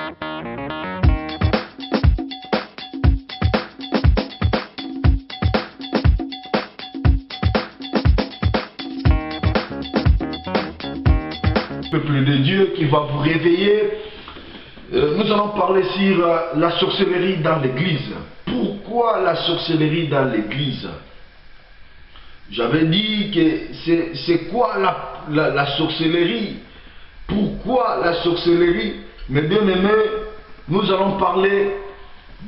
Peuple de Dieu qui va vous réveiller. Nous allons parler sur la sorcellerie dans l'église. Pourquoi la sorcellerie dans l'église? J'avais dit que c'est quoi la sorcellerie? Pourquoi la sorcellerie? Mes bien-aimés, nous allons parler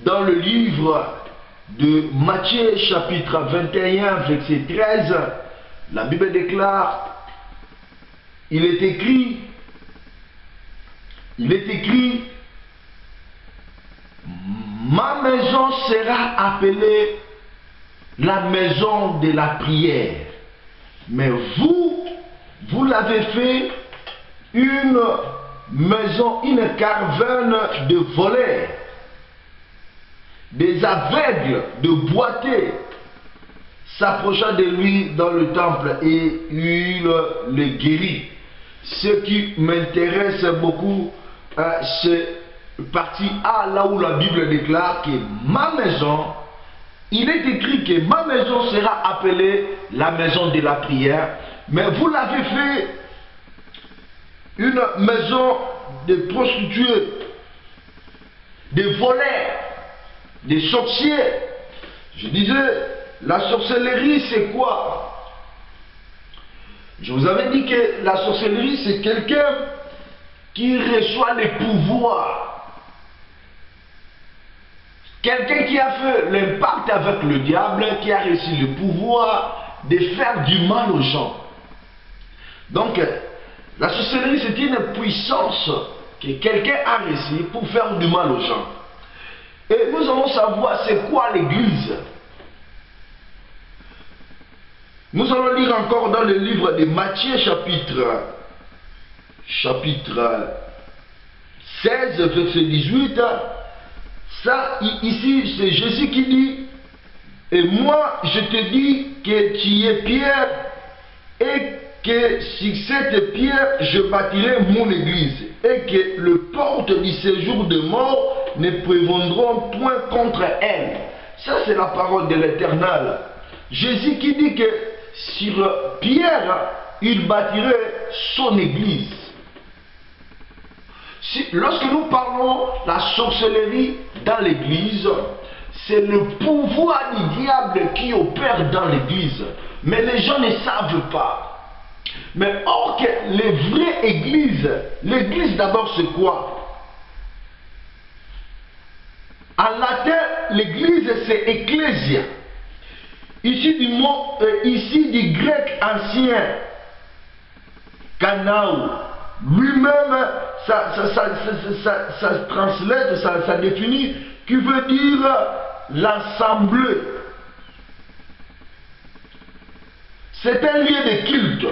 dans le livre de Matthieu chapitre 21 verset 13. La Bible déclare, il est écrit, ma maison sera appelée la maison de la prière, mais vous l'avez fait une maison, une caravane de voleurs, des aveugles, de boiteux s'approcha de lui dans le temple et il le guérit. Ce qui m'intéresse beaucoup, c'est partie A, là où la Bible déclare que ma maison, il est écrit que ma maison sera appelée la maison de la prière, mais vous l'avez fait une maison de prostituées, de voleurs, de sorciers. Je disais, la sorcellerie c'est quoi? Je vous avais dit que la sorcellerie c'est quelqu'un qui reçoit les pouvoirs. Quelqu'un qui a fait l'impact avec le diable, qui a reçu le pouvoir de faire du mal aux gens. Donc, la sorcellerie c'est une puissance que quelqu'un a reçue pour faire du mal aux gens. Et nous allons savoir c'est quoi l'église. Nous allons lire encore dans le livre de Matthieu chapitre 16 verset 18. Ça ici c'est Jésus qui dit, et moi je te dis que tu es Pierre et que sur cette pierre je bâtirai mon église et que les portes du séjour de mort ne prévaudront point contre elle. Ça c'est la parole de l'Éternel. Jésus qui dit que sur Pierre, il bâtirait son église. Lorsque nous parlons de la sorcellerie dans l'église, c'est le pouvoir du diable qui opère dans l'église. Mais les gens ne savent pas. Mais or que les vraies églises, l'église d'abord c'est quoi? En latin, l'église c'est ecclésia. Ici du grec ancien, Kanaou, lui-même, ça translate, ça définit, qui veut dire l'assemblée. C'est un lieu de culte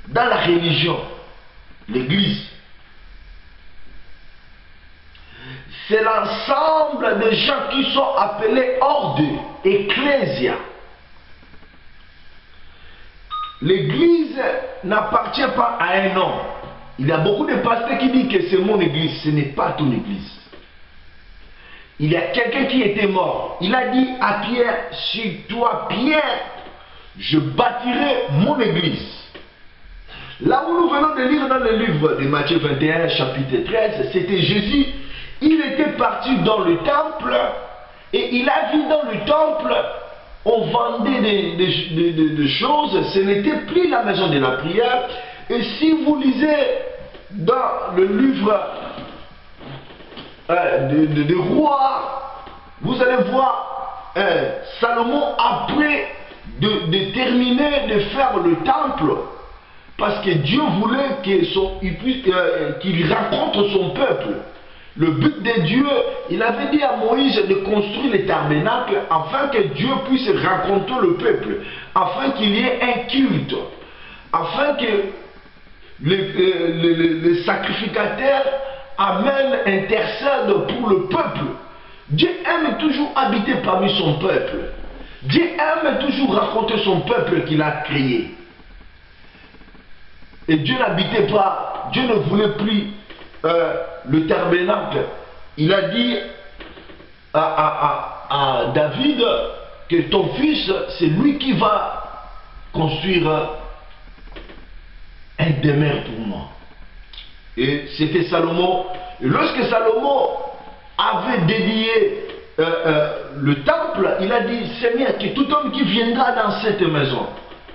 dans la religion, l'église. C'est l'ensemble des gens qui sont appelés ordre, ecclésia. L'église n'appartient pas à un homme. Il y a beaucoup de pasteurs qui disent que c'est mon église. Ce n'est pas ton église. Il y a quelqu'un qui était mort. Il a dit à Pierre, sur toi Pierre, je bâtirai mon église. Là où nous venons de lire dans le livre de Matthieu 21, chapitre 13, c'était Jésus. Il était parti dans le temple et il a vu dans le temple, on vendait des choses, ce n'était plus la maison de la prière. Et si vous lisez dans le livre de rois, vous allez voir Salomon après de terminer de faire le temple, parce que Dieu voulait qu'il rencontre son peuple. Le but de Dieu, il avait dit à Moïse de construire les tabernacles afin que Dieu puisse rencontrer le peuple, afin qu'il y ait un culte, afin que les sacrificateurs amènent, intercèdent pour le peuple. Dieu aime toujours habiter parmi son peuple. Dieu aime toujours rencontrer son peuple qu'il a créé. Et Dieu n'habitait pas, Dieu ne voulait plus le tabernacle, il a dit à David que ton fils, c'est lui qui va construire un demeure pour moi. Et c'était Salomon. Et lorsque Salomon avait dédié le temple, il a dit, Seigneur, que tout homme qui viendra dans cette maison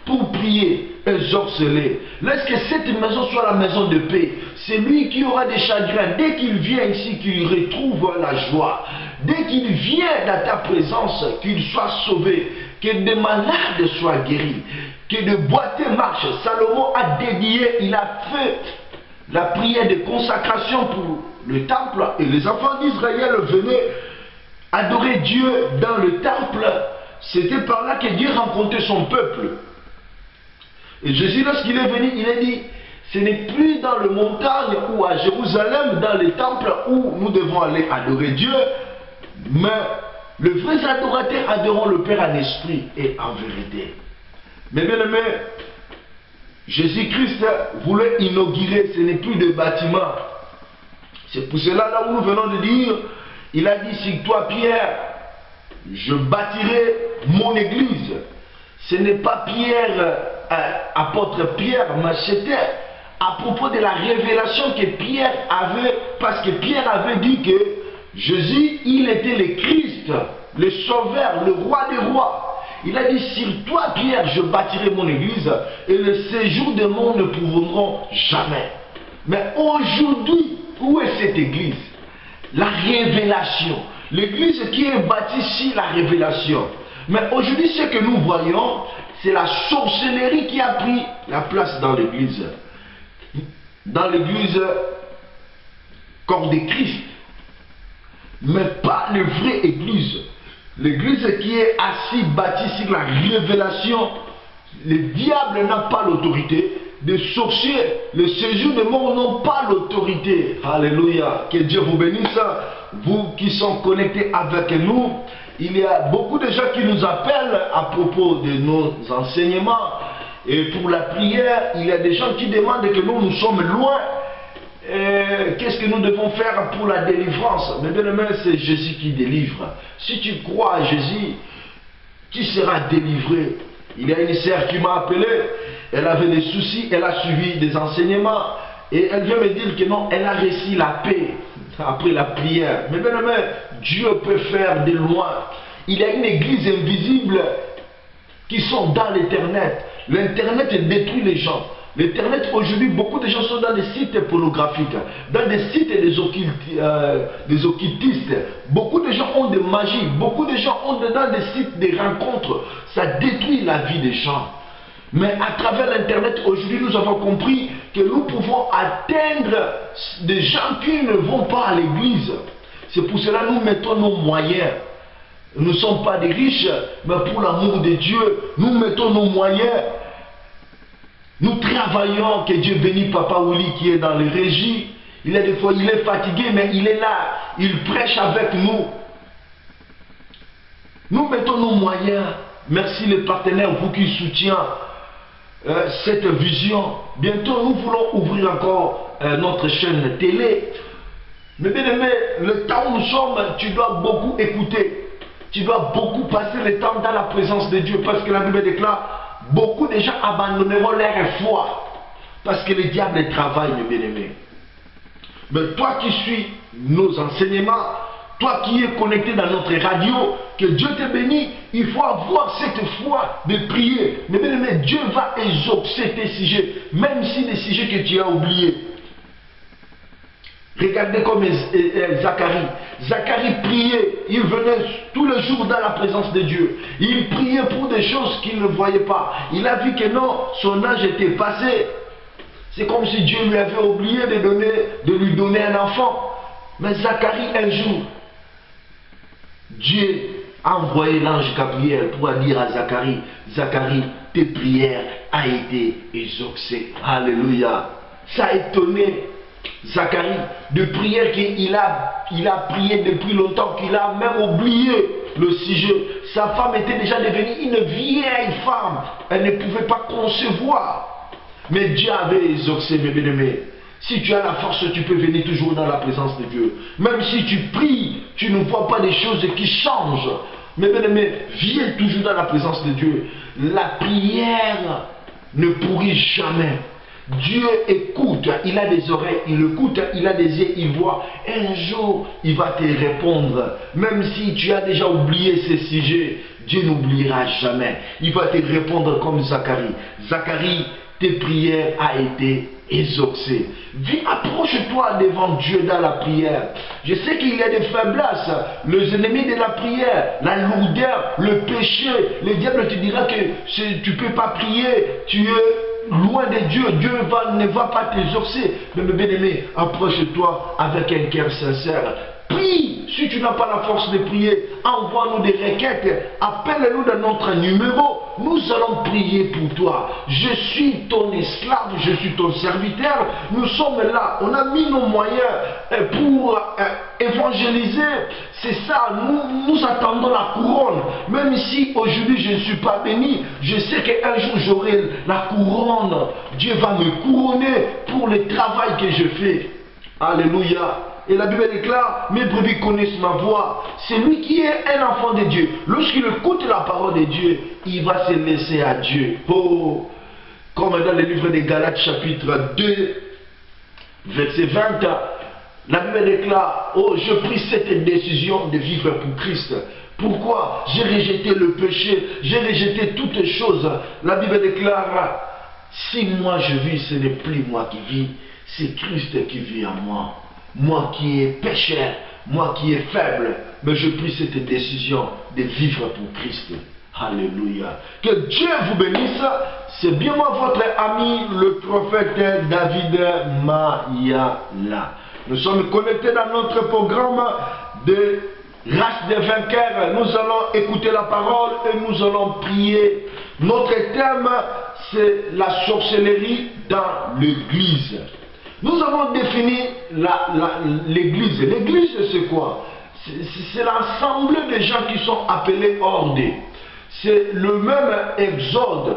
pour prier, exorce-les. Laisse que cette maison soit la maison de paix. C'est lui qui aura des chagrins. Dès qu'il vient ici, qu'il retrouve la joie. Dès qu'il vient dans ta présence, qu'il soit sauvé. Que des malades soient guéris. Que des boiteux marchent. Salomon a dédié, il a fait la prière de consacration pour le temple. Et les enfants d'Israël venaient adorer Dieu dans le temple. C'était par là que Dieu rencontrait son peuple. Et Jésus, lorsqu'il est venu, il a dit, ce n'est plus dans le montagne ou à Jérusalem, dans les temples où nous devons aller adorer Dieu, mais les vrais adorateurs adoreront le Père en esprit et en vérité. Mais bien aimé, Jésus-Christ voulait inaugurer, ce n'est plus de bâtiment. C'est pour cela, là où nous venons de dire, il a dit, sur toi Pierre, je bâtirai mon église. Ce n'est pas Pierre, apôtre Pierre, mais c'était à propos de la révélation que Pierre avait, parce que Pierre avait dit que Jésus, il était le Christ, le Sauveur, le Roi des rois. Il a dit, sur toi Pierre, je bâtirai mon église, et le séjour des morts ne pourront jamais. Mais aujourd'hui, où est cette église? La révélation. L'église qui est bâtie sur la révélation. Mais aujourd'hui, ce que nous voyons, c'est la sorcellerie qui a pris la place dans l'église. Dans l'église, corps de Christ. Mais pas la vraie église. L'église qui est assise, bâtie sur la révélation. Le diable n'a pas l'autorité. Les sorciers, les séjours de mort n'ont pas l'autorité. Alléluia. Que Dieu vous bénisse. Vous qui sont connectés avec nous. Il y a beaucoup de gens qui nous appellent à propos de nos enseignements. Et pour la prière, il y a des gens qui demandent que nous sommes loin. Qu'est-ce que nous devons faire pour la délivrance? Mais bien aimé, c'est Jésus qui délivre. Si tu crois à Jésus, tu seras délivré. Il y a une sœur qui m'a appelé. Elle avait des soucis, elle a suivi des enseignements. Et elle vient me dire que non, elle a reçu la paix après la prière. Mais bien aimé, Dieu peut faire de loin. Il y a une église invisible qui sont dans l'Internet. L'Internet détruit les gens. L'Internet aujourd'hui, beaucoup de gens sont dans des sites pornographiques, dans des sites des occultistes. Beaucoup de gens ont des magies, beaucoup de gens ont dans des sites des rencontres. Ça détruit la vie des gens. Mais à travers l'Internet, aujourd'hui, nous avons compris que nous pouvons atteindre des gens qui ne vont pas à l'église. C'est pour cela que nous mettons nos moyens. Nous ne sommes pas des riches, mais pour l'amour de Dieu, nous mettons nos moyens. Nous travaillons, que Dieu bénisse Papa Willy qui est dans les régies. Il est des fois, il est fatigué, mais il est là. Il prêche avec nous. Nous mettons nos moyens. Merci les partenaires, vous qui soutiennent cette vision. Bientôt, nous voulons ouvrir encore notre chaîne télé. Mais bien aimé, le temps où nous sommes, tu dois beaucoup écouter. Tu dois beaucoup passer le temps dans la présence de Dieu. Parce que la Bible déclare, beaucoup de gens abandonneront leur foi. Parce que le diable travaille, mes bien-aimés. Mais toi qui suis nos enseignements, toi qui es connecté dans notre radio, que Dieu te bénisse, il faut avoir cette foi de prier. Mais bien aimé, Dieu va exaucer tes sujets, même si des sujets que tu as oubliés. Regardez comme Zacharie. Zacharie priait, il venait tous les jours dans la présence de Dieu. Il priait pour des choses qu'il ne voyait pas. Il a vu que non, son âge était passé. C'est comme si Dieu lui avait oublié de lui donner un enfant. Mais Zacharie, un jour, Dieu a envoyé l'ange Gabriel pour dire à Zacharie, Zacharie, tes prières ont été exaucées. Alléluia. Ça a étonné Zacharie de prière qu'il a prié depuis longtemps, qu'il a même oublié le sujet. Sa femme était déjà devenue une vieille femme. Elle ne pouvait pas concevoir. Mais Dieu avait exaucé, mes bien-aimés. Si tu as la force, tu peux venir toujours dans la présence de Dieu. Même si tu pries, tu ne vois pas des choses qui changent. Mais bien aimé, viens toujours dans la présence de Dieu. La prière ne pourrit jamais. Dieu écoute, il a des oreilles, il écoute, il a des yeux, il voit. Un jour, il va te répondre. Même si tu as déjà oublié ces sujets, Dieu n'oubliera jamais. Il va te répondre comme Zacharie. Zacharie, tes prières ont été exaucées. Viens, approche-toi devant Dieu dans la prière. Je sais qu'il y a des faiblesses, les ennemis de la prière, la lourdeur, le péché. Le diable te dira que tu ne peux pas prier, tu es loin de Dieu, Dieu ne va pas t'exaucer. Mais bien aimé, approche-toi avec un cœur sincère. Prie, si tu n'as pas la force de prier, envoie-nous des requêtes, appelle-nous dans notre numéro, nous allons prier pour toi. Je suis ton esclave, je suis ton serviteur, nous sommes là, on a mis nos moyens pour évangéliser, c'est ça, nous attendons la couronne, même si aujourd'hui je ne suis pas béni, je sais qu'un jour j'aurai la couronne, Dieu va me couronner pour le travail que je fais. Alléluia. Et la Bible déclare, mes brebis connaissent ma voix. C'est lui qui est un enfant de Dieu. Lorsqu'il écoute la parole de Dieu, il va se laisser à Dieu. Oh, comme dans le livre de Galates chapitre 2, verset 20, la Bible déclare, oh, je pris cette décision de vivre pour Christ. Pourquoi? J'ai rejeté le péché, j'ai rejeté toutes les choses. La Bible déclare, si moi je vis, ce n'est plus moi qui vis, c'est Christ qui vit en moi. Moi qui est pécheur, moi qui est faible, mais je pris cette décision de vivre pour Christ. Alléluia. Que Dieu vous bénisse. C'est bien moi votre ami, le prophète David Mayala. Nous sommes connectés dans notre programme de race des vainqueurs. Nous allons écouter la parole et nous allons prier. Notre thème, c'est la sorcellerie dans l'église. Nous avons défini l'église. L'église, c'est quoi? C'est l'ensemble des gens qui sont appelés ordés. C'est le même exode.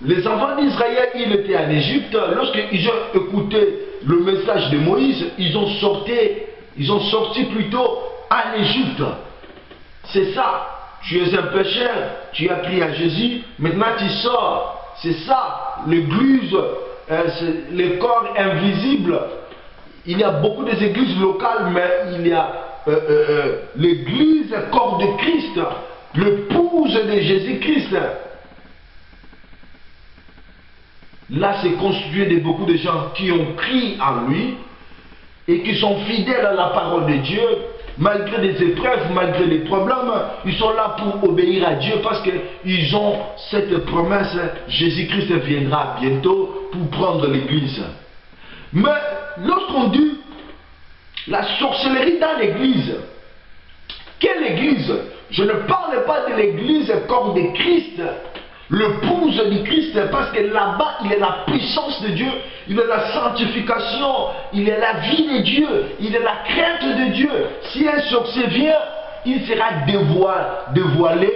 Les enfants d'Israël, ils étaient en Égypte. Lorsqu'ils ont écouté le message de Moïse, ils ont sorti plutôt en Égypte. C'est ça. Tu es un pécheur, tu as crié à Jésus, maintenant tu sors. C'est ça, l'église. Les corps invisibles. Il y a beaucoup d'églises locales, mais il y a l'église corps de Christ, l'épouse de Jésus-Christ. Là, c'est constitué de beaucoup de gens qui ont cru en lui et qui sont fidèles à la parole de Dieu, malgré des épreuves, malgré les problèmes. Ils sont là pour obéir à Dieu parce qu'ils ont cette promesse, Jésus-Christ viendra bientôt pour prendre l'église. Mais lorsqu'on dit la sorcellerie dans l'église, quelle église? Je ne parle pas de l'église comme de Christ, l'épouse du Christ, parce que là-bas, il est la puissance de Dieu, il est la sanctification, il est la vie de Dieu, il est la crainte de Dieu. Si un sorcier vient, il sera dévoilé,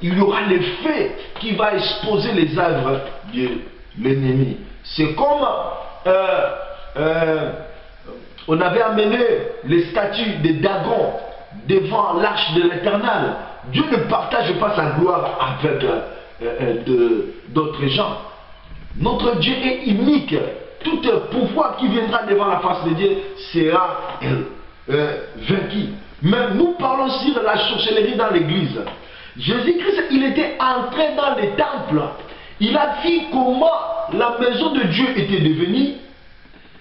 il y aura le feu qui va exposer les œuvres de l'ennemi. C'est comme on avait amené les statues de Dagon devant l'arche de l'Éternel. Dieu ne partage pas sa gloire avec d'autres gens. Notre Dieu est unique. Tout pouvoir qui viendra devant la face de Dieu sera vaincu. Mais nous parlons sur la sorcellerie dans l'église. Jésus-Christ, il était entré dans les temples. Il a vu comment la maison de Dieu était devenue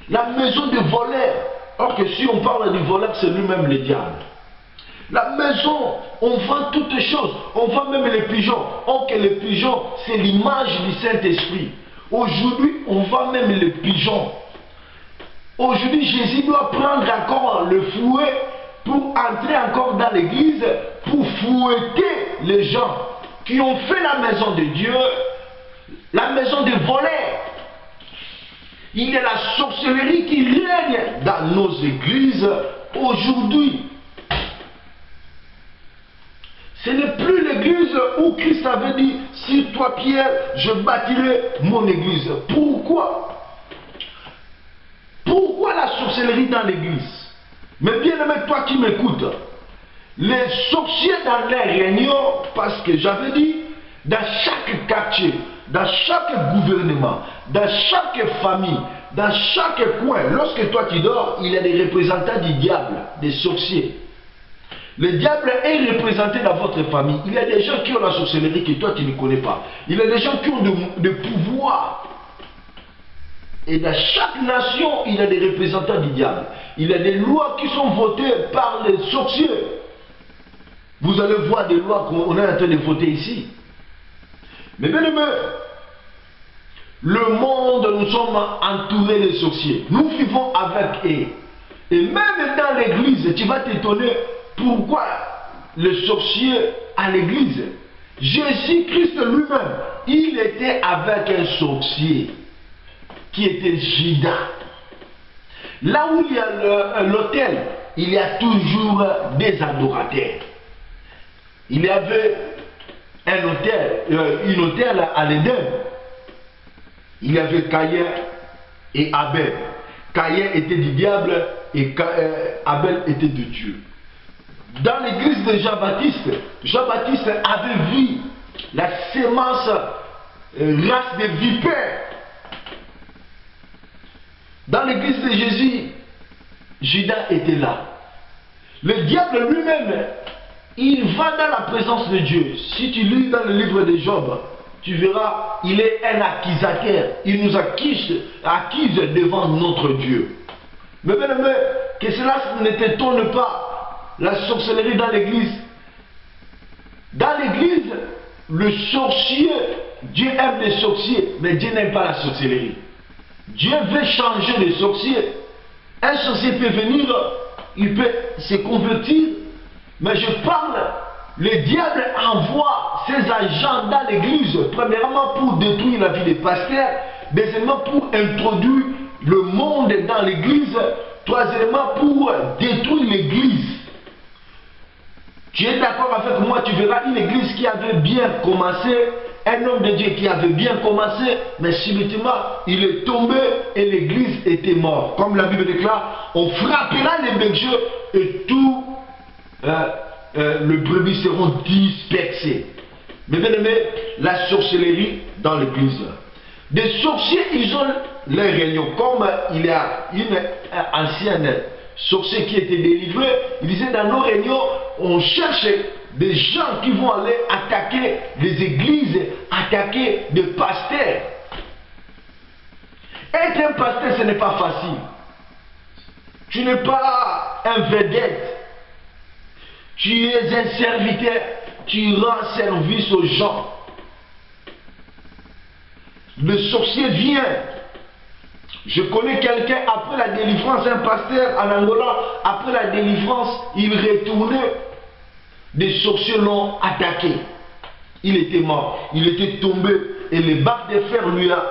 la maison de voleurs. Or que si on parle du voleur, c'est lui-même le diable. La maison, on vend toutes les choses. On vend même les pigeons. Or que les pigeons, c'est l'image du Saint-Esprit. Aujourd'hui, on vend même les pigeons. Aujourd'hui, Jésus doit prendre encore le fouet pour entrer encore dans l'église, pour fouetter les gens qui ont fait la maison de Dieu, la maison des voleurs. Il y a la sorcellerie qui règne dans nos églises aujourd'hui. Ce n'est plus l'église où Christ avait dit, sur toi Pierre, je bâtirai mon église. Pourquoi? Pour Pourquoi la sorcellerie dans l'église? Mais bien aimé, toi qui m'écoutes, les sorciers dans les réunions, parce que j'avais dit, dans chaque quartier, dans chaque gouvernement, dans chaque famille, dans chaque coin, lorsque toi tu dors, il y a des représentants du diable, des sorciers. Le diable est représenté dans votre famille. Il y a des gens qui ont la sorcellerie que toi tu ne connais pas. Il y a des gens qui ont de pouvoir. Et dans chaque nation, il y a des représentants du diable. Il y a des lois qui sont votées par les sorciers. Vous allez voir des lois qu'on est en train de voter ici. Mais bien aimé, le monde, nous sommes entourés de sorciers. Nous vivons avec eux. Et même dans l'église, tu vas t'étonner pourquoi le sorcier à l'église. Jésus-Christ lui-même, il était avec un sorcier qui était Judas. Là où il y a l'autel, il y a toujours des adorateurs. Il y avait une autel à l'Éden. Il y avait Caïn et Abel. Caïn était du diable et Abel était de Dieu. Dans l'église de Jean-Baptiste, Jean-Baptiste avait vu la sémence race de vipères. Dans l'église de Jésus, Judas était là. Le diable lui-même, il va dans la présence de Dieu. Si tu lis dans le livre de Job, tu verras, il est un accusateur. Il nous accuse devant notre Dieu. Mais bien aimé, que cela ne t'étonne pas. La sorcellerie dans l'église. Dans l'église, le sorcier, Dieu aime les sorciers, mais Dieu n'aime pas la sorcellerie. Dieu veut changer les sorciers. Un sorcier peut venir, il peut se convertir, mais je parle, le diable envoie ses agents dans l'église, premièrement pour détruire la vie des pasteurs, deuxièmement pour introduire le monde dans l'église, troisièmement pour détruire l'église. Tu es d'accord avec moi, tu verras une église qui avait bien commencé, un homme de Dieu qui avait bien commencé, mais subitement il est tombé et l'église était morte. Comme la Bible déclare, on frappera les bergers et tout le brebis seront dispersés. Mais bien aimé, la sorcellerie dans l'église. Des sorciers, ils ont les réunions. Comme il y a une ancienne sorcier qui était délivré, il disait dans nos réunions, on cherchait des gens qui vont aller attaquer les églises, attaquer des pasteurs. Être un pasteur, ce n'est pas facile. Tu n'es pas un vedette. Tu es un serviteur. Tu rends service aux gens. Le sorcier vient. Je connais quelqu'un, après la délivrance, un pasteur en Angola, après la délivrance, il retournait. Des sorciers l'ont attaqué. Il était mort. Il était tombé. Et les barres de fer lui a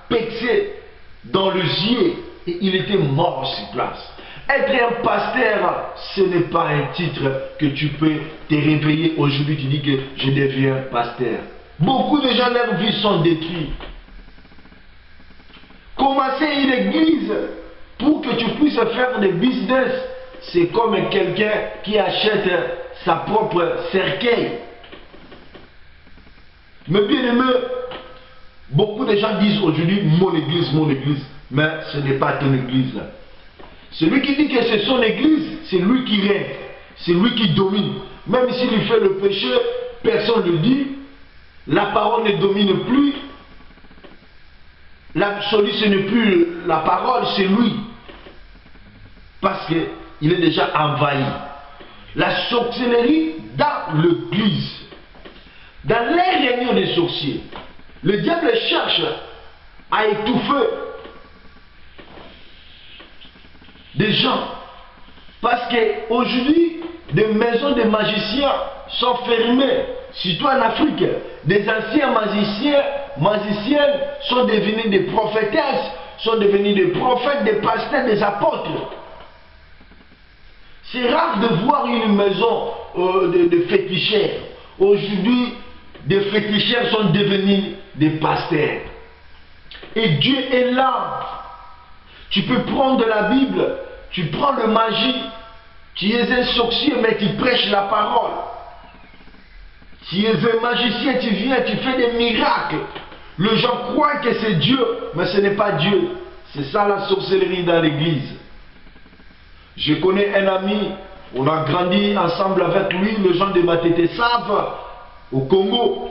percé dans le gilet. Et il était mort sur place. Être un pasteur, ce n'est pas un titre que tu peux te réveiller aujourd'hui. Tu dis que je deviens pasteur. Beaucoup de gens, leurs vies sont détruites. Commencer une église pour que tu puisses faire des business, c'est comme quelqu'un qui achète sa propre cercueil. Mais bien aimé, beaucoup de gens disent aujourd'hui mon église, mais ce n'est pas ton église. Celui qui dit que c'est son église, c'est lui qui règne, c'est lui qui domine. Même s'il fait le péché, personne ne le dit, la parole ne domine plus. L'absolu, ce n'est plus la parole, c'est lui. Parce qu'il est déjà envahi. La sorcellerie dans l'église. Dans les réunions des sorciers, le diable cherche à étouffer des gens. Parce qu'aujourd'hui, des maisons de magiciens sont fermées. Surtout en Afrique, des anciens magiciennes sont devenus des prophétesses, sont devenus des prophètes, des pasteurs, des apôtres. C'est rare de voir une maison de féticheurs. Aujourd'hui, des féticheurs sont devenus des pasteurs. Et Dieu est là. Tu peux prendre de la Bible, tu prends le magie, tu es un sorcier mais tu prêches la parole. Tu es un magicien, tu viens, tu fais des miracles. Les gens croient que c'est Dieu, mais ce n'est pas Dieu. C'est ça la sorcellerie dans l'église. Je connais un ami, on a grandi ensemble avec lui, les gens de Matete savent, au Congo.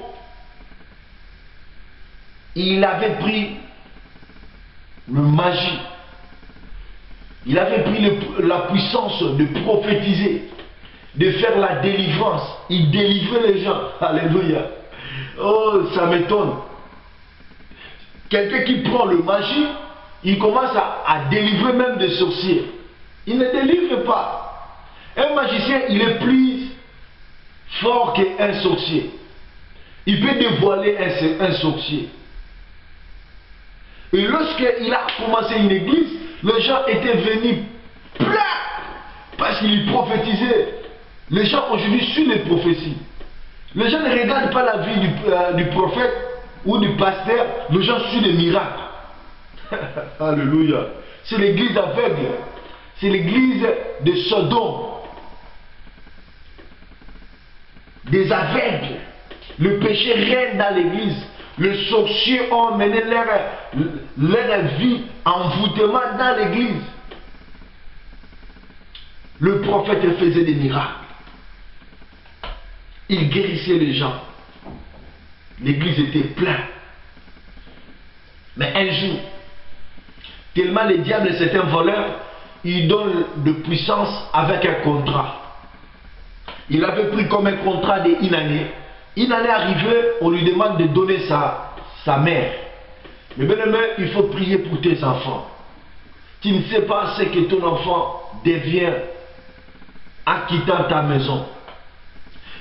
Il avait pris le magie. Il avait pris la puissance de prophétiser, de faire la délivrance. Il délivrait les gens. Alléluia. Oh, ça m'étonne. Quelqu'un qui prend le magie, il commence à délivrer même des sorciers. Il ne délivre pas. Un magicien, il est plus fort qu'un sorcier. Il peut dévoiler un sorcier. Et lorsqu'il a commencé une église, les gens étaient venus pleins parce qu'il prophétisait. Les gens aujourd'hui suivent les prophéties. Les gens ne regardent pas la vie du prophète ou du pasteur, les gens suivent les miracles. Alléluia. C'est l'église aveugle. C'est l'église de Sodome. Des aveugles. Le péché règne dans l'église. Les sorciers ont mené leur vie envoûtement dans l'église. Le prophète faisait des miracles. Il guérissait les gens. L'église était pleine. Mais un jour, tellement le diable c'est un voleur, il donne de puissance avec un contrat. Il avait pris comme un contrat d'une année. Une année arrivée, on lui demande de donner sa mère. Mais bien aimé, il faut prier pour tes enfants. Tu ne sais pas ce que ton enfant devient en quittant ta maison.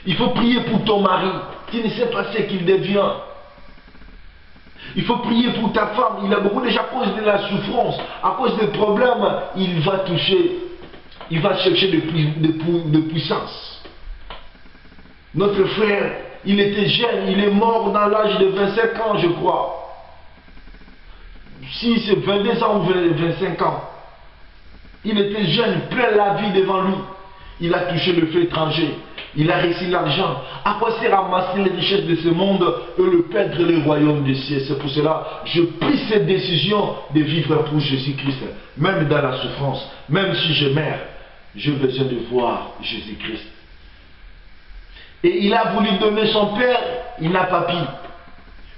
Il faut prier pour ton mari. Tu ne sais pas ce qu'il devient. Il faut prier pour ta femme. Il a beaucoup déjà à cause de la souffrance, à cause des problèmes, il va toucher, il va chercher de puissance. Notre frère, il était jeune, il est mort dans l'âge de 25 ans, je crois. Si c'est 22 ans ou 25 ans. Il était jeune, plein la vie devant lui. Il a touché le feu étranger. Il a reçu l'argent. À quoi sert ramasser les richesses de ce monde et le perdre le royaume des cieux? C'est pour cela que je pris cette décision de vivre pour Jésus-Christ. Même dans la souffrance, même si je meurs, j'ai besoin de voir Jésus-Christ. Et il a voulu donner son père, il n'a pas pu.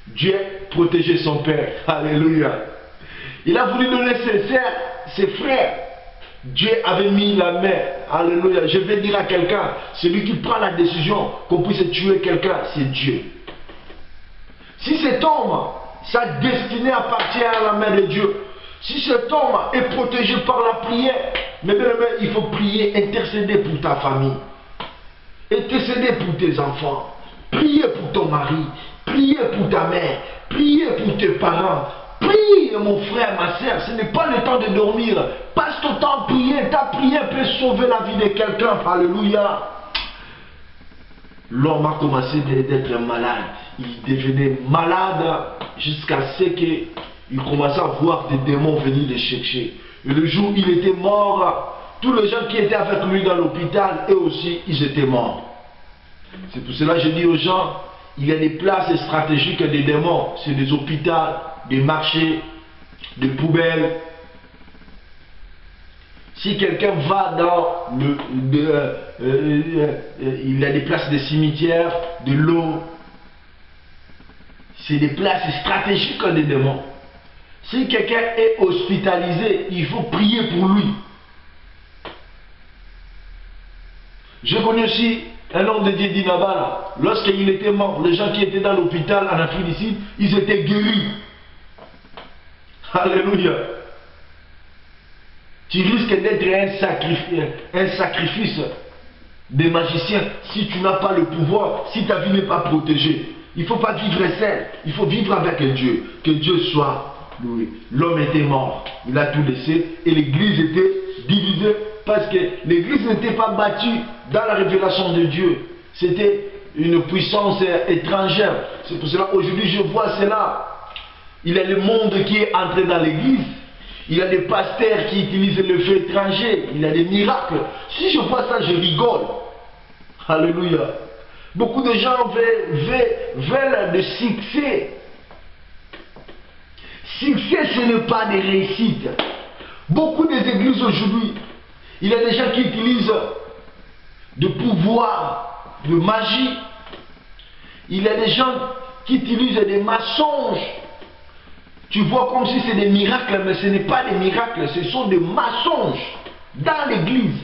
Dieu protégeait son père. Alléluia. Il a voulu donner ses sœurs, ses frères. Dieu avait mis la main. Alléluia. Je vais dire à quelqu'un, celui qui prend la décision qu'on puisse tuer quelqu'un, c'est Dieu. Si cet homme, sa destinée appartient à la main de Dieu, si cet homme est protégé par la prière, mais bien, il faut prier, intercéder pour ta famille. Intercéder pour tes enfants. Prier pour ton mari. Prier pour ta mère. Prier pour tes parents. Prie, mon frère, ma soeur. Ce n'est pas le temps de dormir. Passe ton temps à prier. Ta prière peut sauver la vie de quelqu'un. Alléluia. L'homme a commencé d'être malade. Il devenait malade jusqu'à ce qu'il commençait à voir des démons venir le chercher. Et le jour où il était mort, tous les gens qui étaient avec lui dans l'hôpital, eux aussi, ils étaient morts. C'est pour cela que je dis aux gens, il y a des places stratégiques des démons. C'est des hôpitaux, des marchés, des poubelles. Si quelqu'un va dans il y a des places de cimetières, de l'eau. C'est des places stratégiques des démons. Si quelqu'un est hospitalisé, il faut prier pour lui. Je connais aussi un homme de Dieu d'Inabala. Lorsqu'il était mort, les gens qui étaient dans l'hôpital en Afrique du Sud, ils étaient guéris. Alléluia. Tu risques d'être un sacrifice des magiciens si tu n'as pas le pouvoir, si ta vie n'est pas protégée. Il ne faut pas vivre seul, il faut vivre avec Dieu. Que Dieu soit loué. L'homme était mort, il a tout laissé et l'église était divisée parce que l'église n'était pas bâtie dans la révélation de Dieu. C'était une puissance étrangère. C'est pour cela aujourd'hui je vois cela. Il y a le monde qui est entré dans l'église. Il y a des pasteurs qui utilisent le feu étranger. Il y a des miracles. Si je vois ça, je rigole. Alléluia. Beaucoup de gens veulent de succès. Succès, ce n'est pas des réussites. Beaucoup des églises aujourd'hui, il y a des gens qui utilisent de pouvoir, de magie. Il y a des gens qui utilisent des mensonges. Tu vois comme si c'est des miracles, mais ce n'est pas des miracles, ce sont des mensonges dans l'église.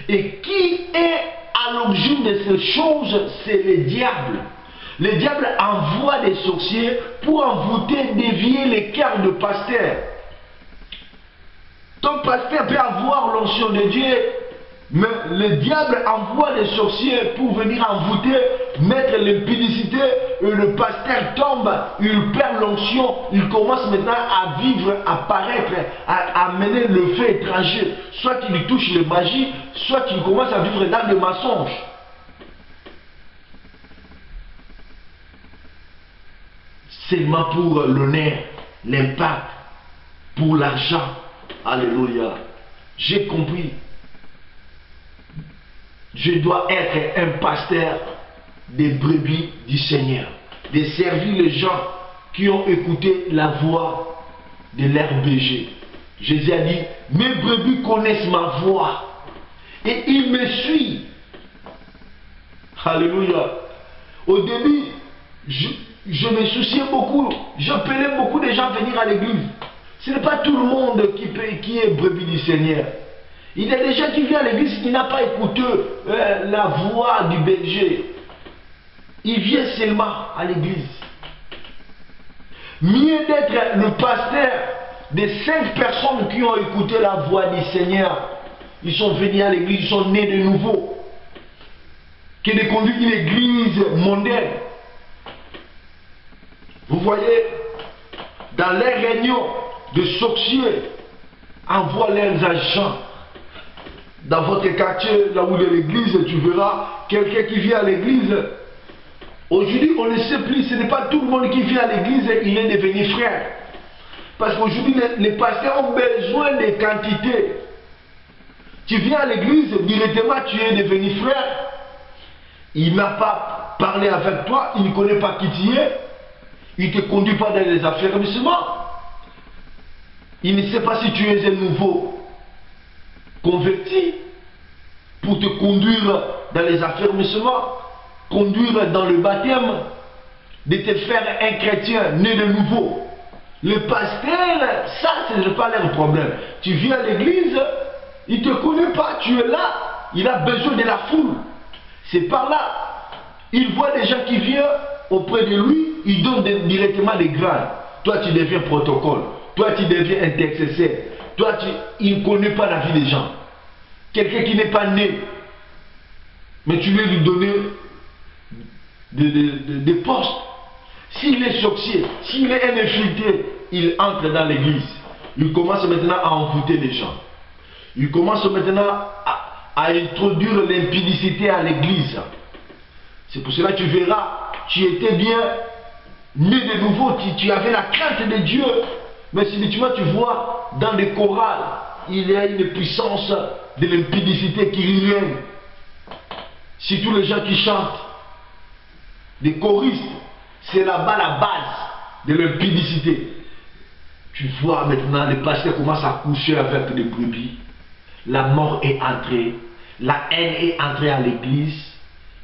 Et qui est à l'origine de ces choses? C'est le diable. Le diable envoie des sorciers pour envoûter, dévier les cœurs de pasteurs. Ton pasteur peut avoir l'onction de Dieu, mais le diable envoie des sorciers pour venir envoûter, mettre l'impudicité, et le pasteur tombe, il perd l'onction, il commence maintenant à vivre, à paraître, à amener le feu étranger. Soit il touche les magies, soit il commence à vivre dans des mensonges. Seulement pour l'honneur, l'impact, pour l'argent. Alléluia. J'ai compris. Je dois être un pasteur des brebis du Seigneur. De servir les gens qui ont écouté la voix de leur berger. Jésus a dit, mes brebis connaissent ma voix et ils me suivent. Alléluia. Au début, je me souciais beaucoup. J'appelais beaucoup de gens à venir à l'église. Ce n'est pas tout le monde qui est brebis du Seigneur. Il y a des gens qui viennent à l'église qui n'ont pas écouté la voix du berger. Ils viennent seulement à l'église. Mieux d'être le pasteur des 5 personnes qui ont écouté la voix du Seigneur. Ils sont venus à l'église, ils sont nés de nouveau. Que de conduire une église mondaine. Vous voyez, dans les réunions de sorciers, envoient leurs agents. Dans votre quartier, là où il y a l'église, tu verras quelqu'un qui vient à l'église. Aujourd'hui, on ne sait plus, ce n'est pas tout le monde qui vient à l'église et il est devenu frère. Parce qu'aujourd'hui, les pasteurs ont besoin de quantité. Tu viens à l'église, directement tu es devenu frère. Il n'a pas parlé avec toi, il ne connaît pas qui tu es. Il ne te conduit pas dans les affermissements. Il ne sait pas si tu es un nouveau converti pour te conduire dans les affermissements, conduire dans le baptême, de te faire un chrétien né de nouveau. Le pasteur, ça ce n'est pas leur problème. Tu viens à l'église, il ne te connaît pas, tu es là, il a besoin de la foule. C'est par là, il voit des gens qui viennent auprès de lui, il donne directement des grades. Toi tu deviens protocole, toi tu deviens intercesseur, toi il ne connaît pas la vie des gens. Quelqu'un qui n'est pas né, mais tu veux lui donner des postes. S'il est sorcier, s'il est un infiltré, il entre dans l'église. Il commence maintenant à envoûter les gens. Il commence maintenant à introduire l'impudicité à l'église. C'est pour cela que tu verras, tu étais bien né de nouveau, tu avais la crainte de Dieu. Mais spirituellement, tu vois, dans les chorales, il y a une puissance de l'impudicité qui règne. Surtout les gens qui chantent, des choristes, c'est là-bas la base de l'impudicité. Tu vois maintenant, les pasteurs commencent à coucher avec les brebis. La mort est entrée, la haine est entrée à l'église.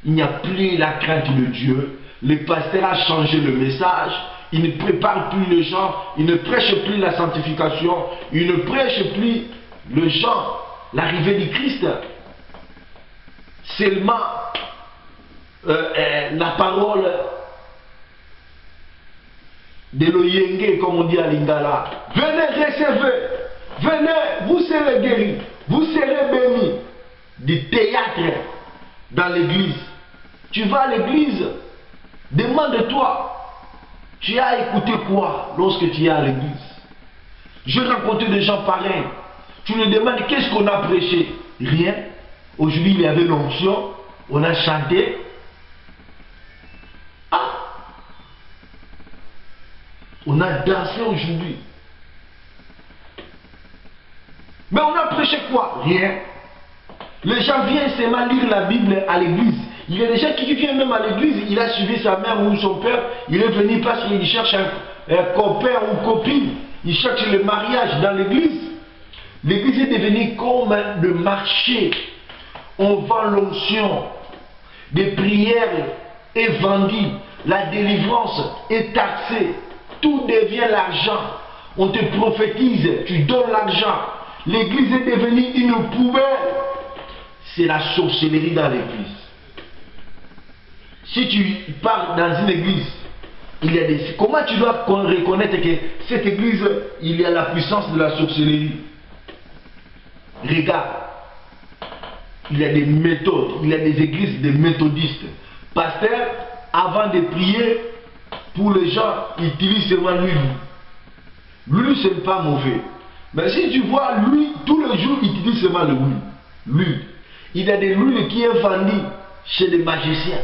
Il n'y a plus la crainte de Dieu. Le pasteur a changé le message. Il ne prépare plus les gens. Il ne prêche plus la sanctification. Il ne prêche plus les gens l'arrivée du Christ. Seulement la parole de l'Oyenge, comme on dit à Lingala. Venez, recevez. Venez, vous serez guéris. Vous serez bénis. Du théâtre dans l'église. Tu vas à l'église, demande-toi, tu as écouté quoi lorsque tu es à l'église? J'ai rencontré des gens pareils. Tu leur demandes qu'est-ce qu'on a prêché? Rien. Aujourd'hui, il y avait l'onction, on a chanté. Ah! On a dansé aujourd'hui. Mais on a prêché quoi? Rien. Les gens viennent seulement lire la Bible à l'église. Il y a des gens qui viennent même à l'église, il a suivi sa mère ou son père, il est venu parce qu'il cherche un copain ou copine, il cherche le mariage dans l'église. L'église est devenue comme le marché. On vend l'onction, des prières est vendues, la délivrance est taxée, tout devient l'argent. On te prophétise, tu donnes l'argent. L'église est devenue une poubelle. C'est la sorcellerie dans l'église. Si tu pars dans une église, il y a des... Comment tu dois reconnaître que cette église, il y a la puissance de la sorcellerie? Regarde, il y a des méthodes, il y a des églises de méthodistes. Pasteur, avant de prier, pour les gens, ils utilisent seulement l'huile. L'huile, ce n'est pas mauvais. Mais si tu vois, lui, tous les jours, il utilise seulement l'huile. L'huile. Il y a des huiles qui est vendue chez les magiciens.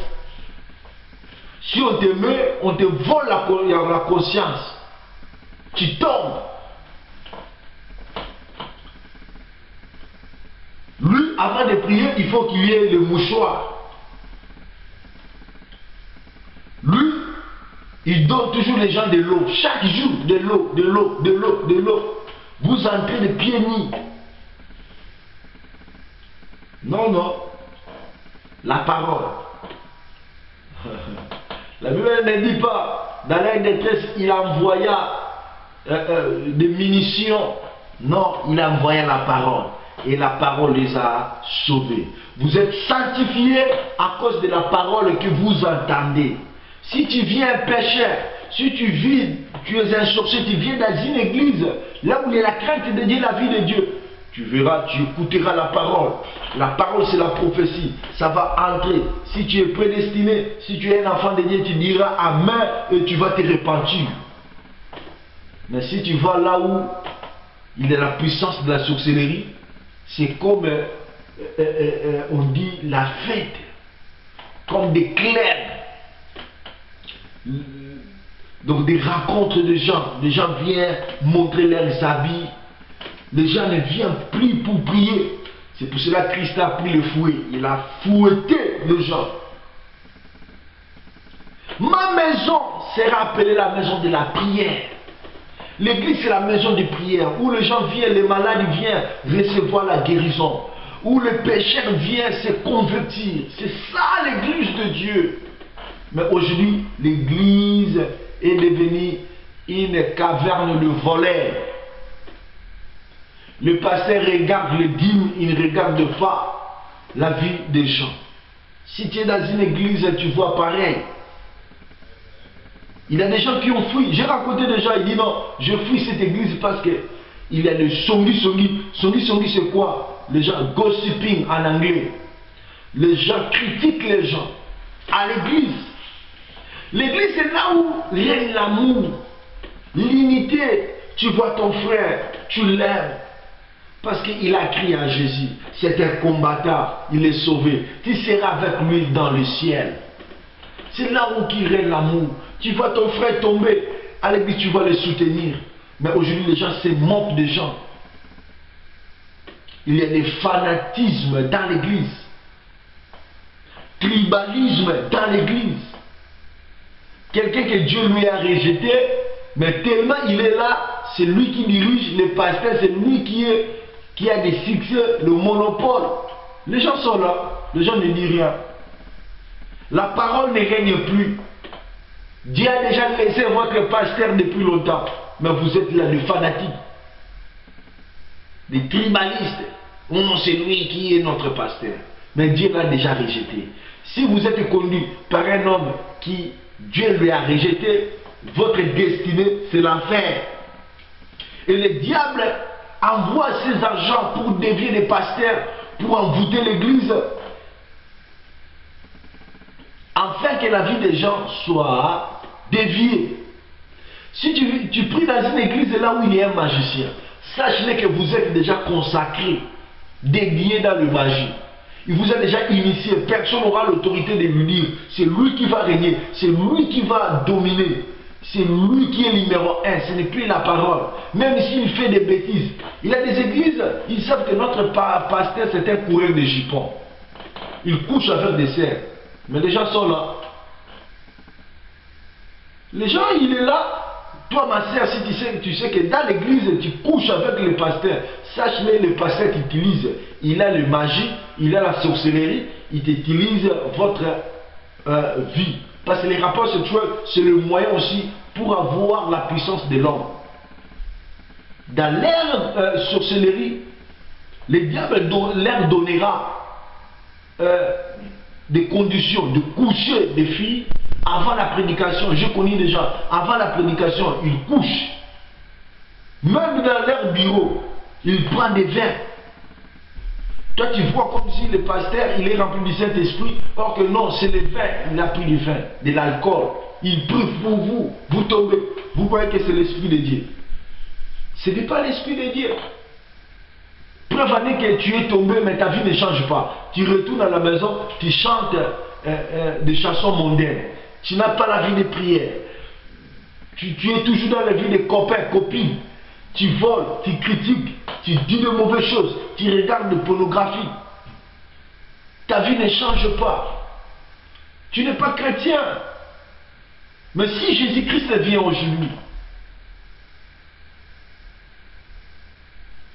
Si on te met, on te vole la conscience. Tu tombes. Lui, avant de prier, il faut qu'il y ait le mouchoir. Lui, il donne toujours les gens de l'eau. Chaque jour, de l'eau, de l'eau, de l'eau, de l'eau. Vous entrez de pieds nus. Non, non. La parole. La Bible ne dit pas, dans la détresse, il envoya des munitions. Non, il envoya la parole. Et la parole les a sauvés. Vous êtes sanctifiés à cause de la parole que vous entendez. Si tu viens un pécheur, si tu vis, tu es un sorcier, tu viens dans une église, là où il y a la crainte de Dieu, la vie de Dieu, tu verras, tu écouteras la parole. La parole, c'est la prophétie. Ça va entrer. Si tu es prédestiné, si tu es un enfant de Dieu, tu diras Amen et tu vas te repentir. Mais si tu vas là où il y a la puissance de la sorcellerie, c'est comme, on dit, la fête. Comme des clubs. Donc des rencontres de gens. Les gens viennent montrer leurs habits. Les gens ne viennent plus pour prier. C'est pour cela que Christ a pris le fouet. Il a fouetté les gens. Ma maison sera appelée la maison de la prière. L'église, c'est la maison de prière où les gens viennent, les malades viennent recevoir la guérison. Où les pécheurs viennent se convertir. C'est ça l'église de Dieu. Mais aujourd'hui, l'église est devenue une caverne de voleurs. Le pasteur regarde le dîme, il ne regarde pas la vie des gens. Si tu es dans une église, tu vois pareil. Il y a des gens qui ont fui. J'ai raconté des gens, ils disent non, je fuis cette église parce que il y a le songi. Songi, c'est quoi? Les gens gossiping en anglais. Les gens critiquent les gens. À l'église. L'église, c'est là où règne l'amour, l'unité. Tu vois ton frère, tu l'aimes. Parce qu'il a crié à Jésus. C'est un combattant, il est sauvé. Tu seras avec lui dans le ciel. C'est là où règne l'amour. Tu vois ton frère tomber, à l'église tu vas le soutenir. Mais aujourd'hui les gens se moquent des gens. Il y a des fanatismes dans l'église. Tribalisme dans l'église. Quelqu'un que Dieu lui a rejeté, mais tellement il est là, c'est lui qui dirige, le pasteur, c'est lui qui a des succès, le monopole. Les gens sont là, les gens ne disent rien. La parole ne règne plus. Dieu a déjà laissé votre pasteur depuis longtemps, mais vous êtes là, des fanatiques, des tribalistes. Non, c'est lui qui est notre pasteur. Mais Dieu l'a déjà rejeté. Si vous êtes conduit par un homme qui Dieu lui a rejeté, votre destinée, c'est l'enfer. Et le diable envoie ses argents pour dévier les pasteurs, pour envoûter l'église, afin que la vie des gens soit déviée. Si tu pries dans une église là où il y a un magicien, sachez que vous êtes déjà consacré, dédié dans le magie. Il vous a déjà initié, personne n'aura l'autorité de lui dire, c'est lui qui va régner, c'est lui qui va dominer. C'est lui qui est numéro un, ce n'est plus la parole. Même s'il fait des bêtises. Il y a des églises, ils savent que notre pasteur c'est un coureur de jupons. Il couche avec des cerfs. Mais les gens sont là. Les gens, il est là. Toi, ma sœur, si tu sais que dans l'église, tu couches avec le pasteur. Sache-le, le pasteur t'utilise. Il a le magie, il a la sorcellerie. Il t'utilise votre vie. Parce que les rapports sexuels, c'est le moyen aussi pour avoir la puissance de l'homme. Dans l'ère sorcellerie, le diable leur donnera des conditions de coucher des filles avant la prédication. Je connais des gens, avant la prédication, ils couchent. Même dans leur bureau, ils prennent des verres. Toi, tu vois comme si le pasteur, il est rempli du Saint-Esprit, or que non, c'est le vin, il a pris du vin, de l'alcool. Il prie pour vous, vous tombez. Vous croyez que c'est l'Esprit de Dieu. Ce n'est pas l'Esprit de Dieu. Preuve en est que tu es tombé, mais ta vie ne change pas. Tu retournes à la maison, tu chantes des chansons mondaines. Tu n'as pas la vie de prière. Tu es toujours dans la vie des copains, copines. Tu voles, tu critiques, tu dis de mauvaises choses, tu regardes de pornographie. Ta vie ne change pas. Tu n'es pas chrétien. Mais si Jésus-Christ vient aujourd'hui,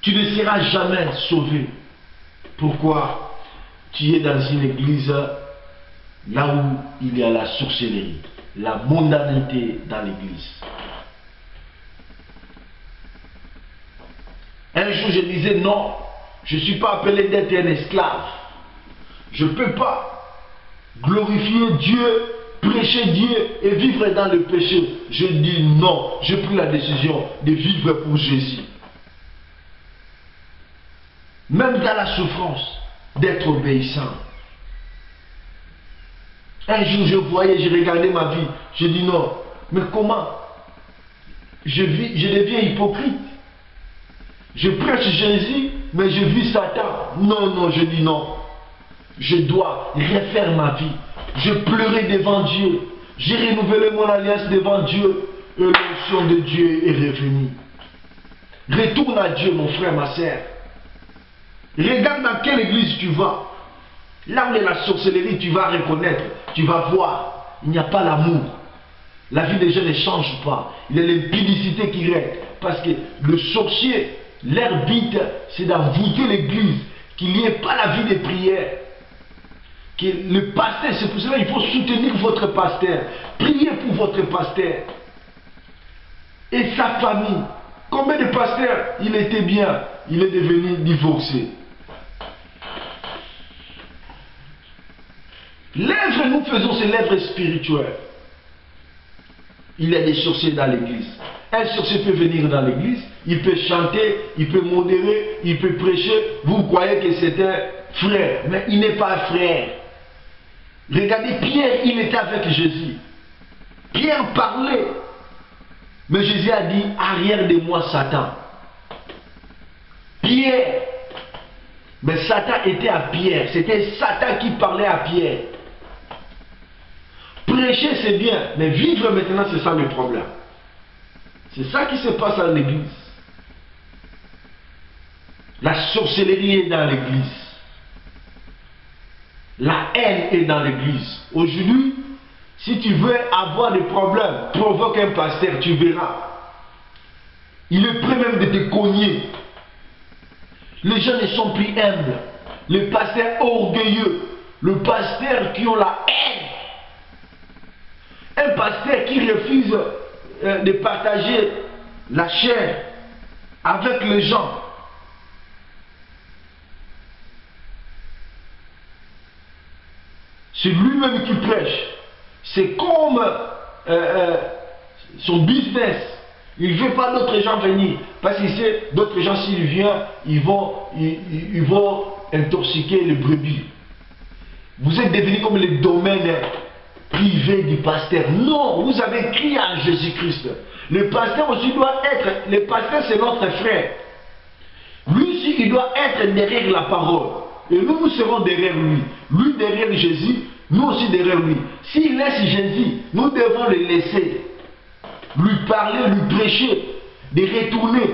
tu ne seras jamais sauvé. Pourquoi? Tu es dans une église là où il y a la sorcellerie, la mondanité dans l'église. Un jour je disais non, je ne suis pas appelé d'être un esclave. Je ne peux pas glorifier Dieu, prêcher Dieu et vivre dans le péché. Je dis non, j'ai pris la décision de vivre pour Jésus. Même dans la souffrance, d'être obéissant. Un jour je voyais, je regardais ma vie, je dis non, mais comment? Je deviens hypocrite. Je prêche Jésus, mais je vis Satan. Non, non, je dis non. Je dois refaire ma vie. Je pleurais devant Dieu. J'ai renouvelé mon alliance devant Dieu. Et l'onction de Dieu est revenue. Retourne à Dieu, mon frère, ma sœur. Regarde dans quelle église tu vas. Là où il y a la sorcellerie, tu vas reconnaître. Tu vas voir. Il n'y a pas l'amour. La vie des gens ne change pas. Il y a l'impudicité qui règne. Parce que le sorcier, leur but, c'est d'envoûter l'église, qu'il n'y ait pas la vie de prière. Que le pasteur, c'est pour cela qu'il faut soutenir votre pasteur. Priez pour votre pasteur. Et sa famille. Combien de pasteurs, il était bien, il est devenu divorcé. L'œuvre nous faisons, c'est l'œuvre spirituelle. Il y a des sorciers dans l'église. Un sorcier peut venir dans l'église, il peut chanter, il peut modérer, il peut prêcher. Vous croyez que c'est un frère, mais il n'est pas un frère. Regardez, Pierre, il était avec Jésus. Pierre parlait. Mais Jésus a dit, arrière de moi, Satan. Pierre. Mais Satan était à Pierre. C'était Satan qui parlait à Pierre. Prêcher, c'est bien. Mais vivre maintenant, c'est ça le problème. C'est ça qui se passe dans l'église. La sorcellerie est dans l'église. La haine est dans l'église. Aujourd'hui, si tu veux avoir des problèmes, provoque un pasteur, tu verras. Il est prêt même de te cogner. Les gens ne sont plus humbles. Les pasteurs orgueilleux. Le pasteur qui ont la haine. Un pasteur qui refuse de partager la chair avec les gens. C'est lui-même qui prêche. C'est comme son business. Il ne veut pas d'autres gens venir. Parce qu'il sait, d'autres gens, s'ils viennent, ils vont intoxiquer les brebis. Vous êtes devenus comme les domaines privés du pasteur. Non, vous avez crié à Jésus-Christ. Le pasteur aussi doit être, le pasteur c'est notre frère. Lui aussi, il doit être derrière la parole. Et nous, nous serons derrière lui. Lui derrière Jésus, nous aussi derrière lui. S'il laisse Jésus, nous devons le laisser. lui parler, lui prêcher, de retourner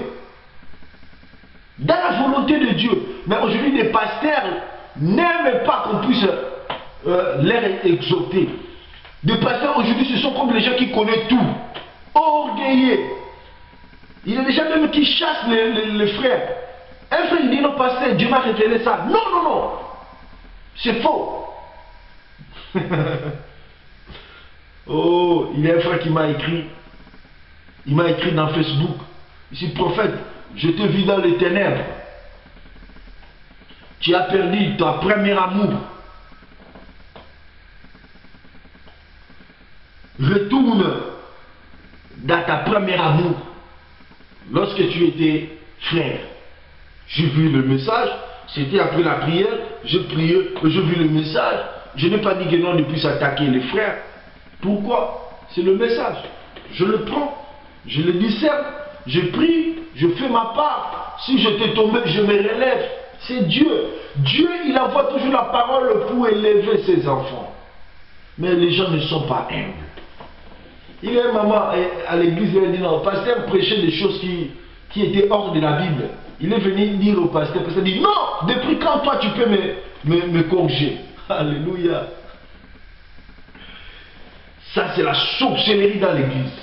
dans la volonté de Dieu. Mais aujourd'hui, les pasteurs n'aiment pas qu'on puisse les exhorter. Les pasteurs aujourd'hui, ce sont comme les gens qui connaissent tout, orgueilleux. Il y a des gens même qui chassent les frères. Un frère dit non, pasteur, Dieu m'a révélé ça. Non, non, non. C'est faux. Oh, il y a un frère qui m'a écrit. Il m'a écrit dans Facebook. Il dit, prophète, je te vis dans les ténèbres. Tu as perdu ton premier amour. Retourne dans ta première amour. Lorsque tu étais frère. J'ai vu le message. C'était après la prière. J'ai prié. J'ai vu le message. Je n'ai pas dit que non, ne puisse attaquer les frères. Pourquoi? C'est le message. Je le prends. Je le discerne. Je prie. Je fais ma part. Si je t'ai tombé, je me relève. C'est Dieu. Dieu, il envoie toujours la parole pour élever ses enfants. Mais les gens ne sont pas humbles. Il y a une maman à l'église, elle a dit non, le pasteur prêchait des choses qui étaient hors de la Bible. Il est venu dire au pasteur, le pasteur dit non, depuis quand toi tu peux me corriger? Alléluia. Ça c'est la sorcellerie dans l'église.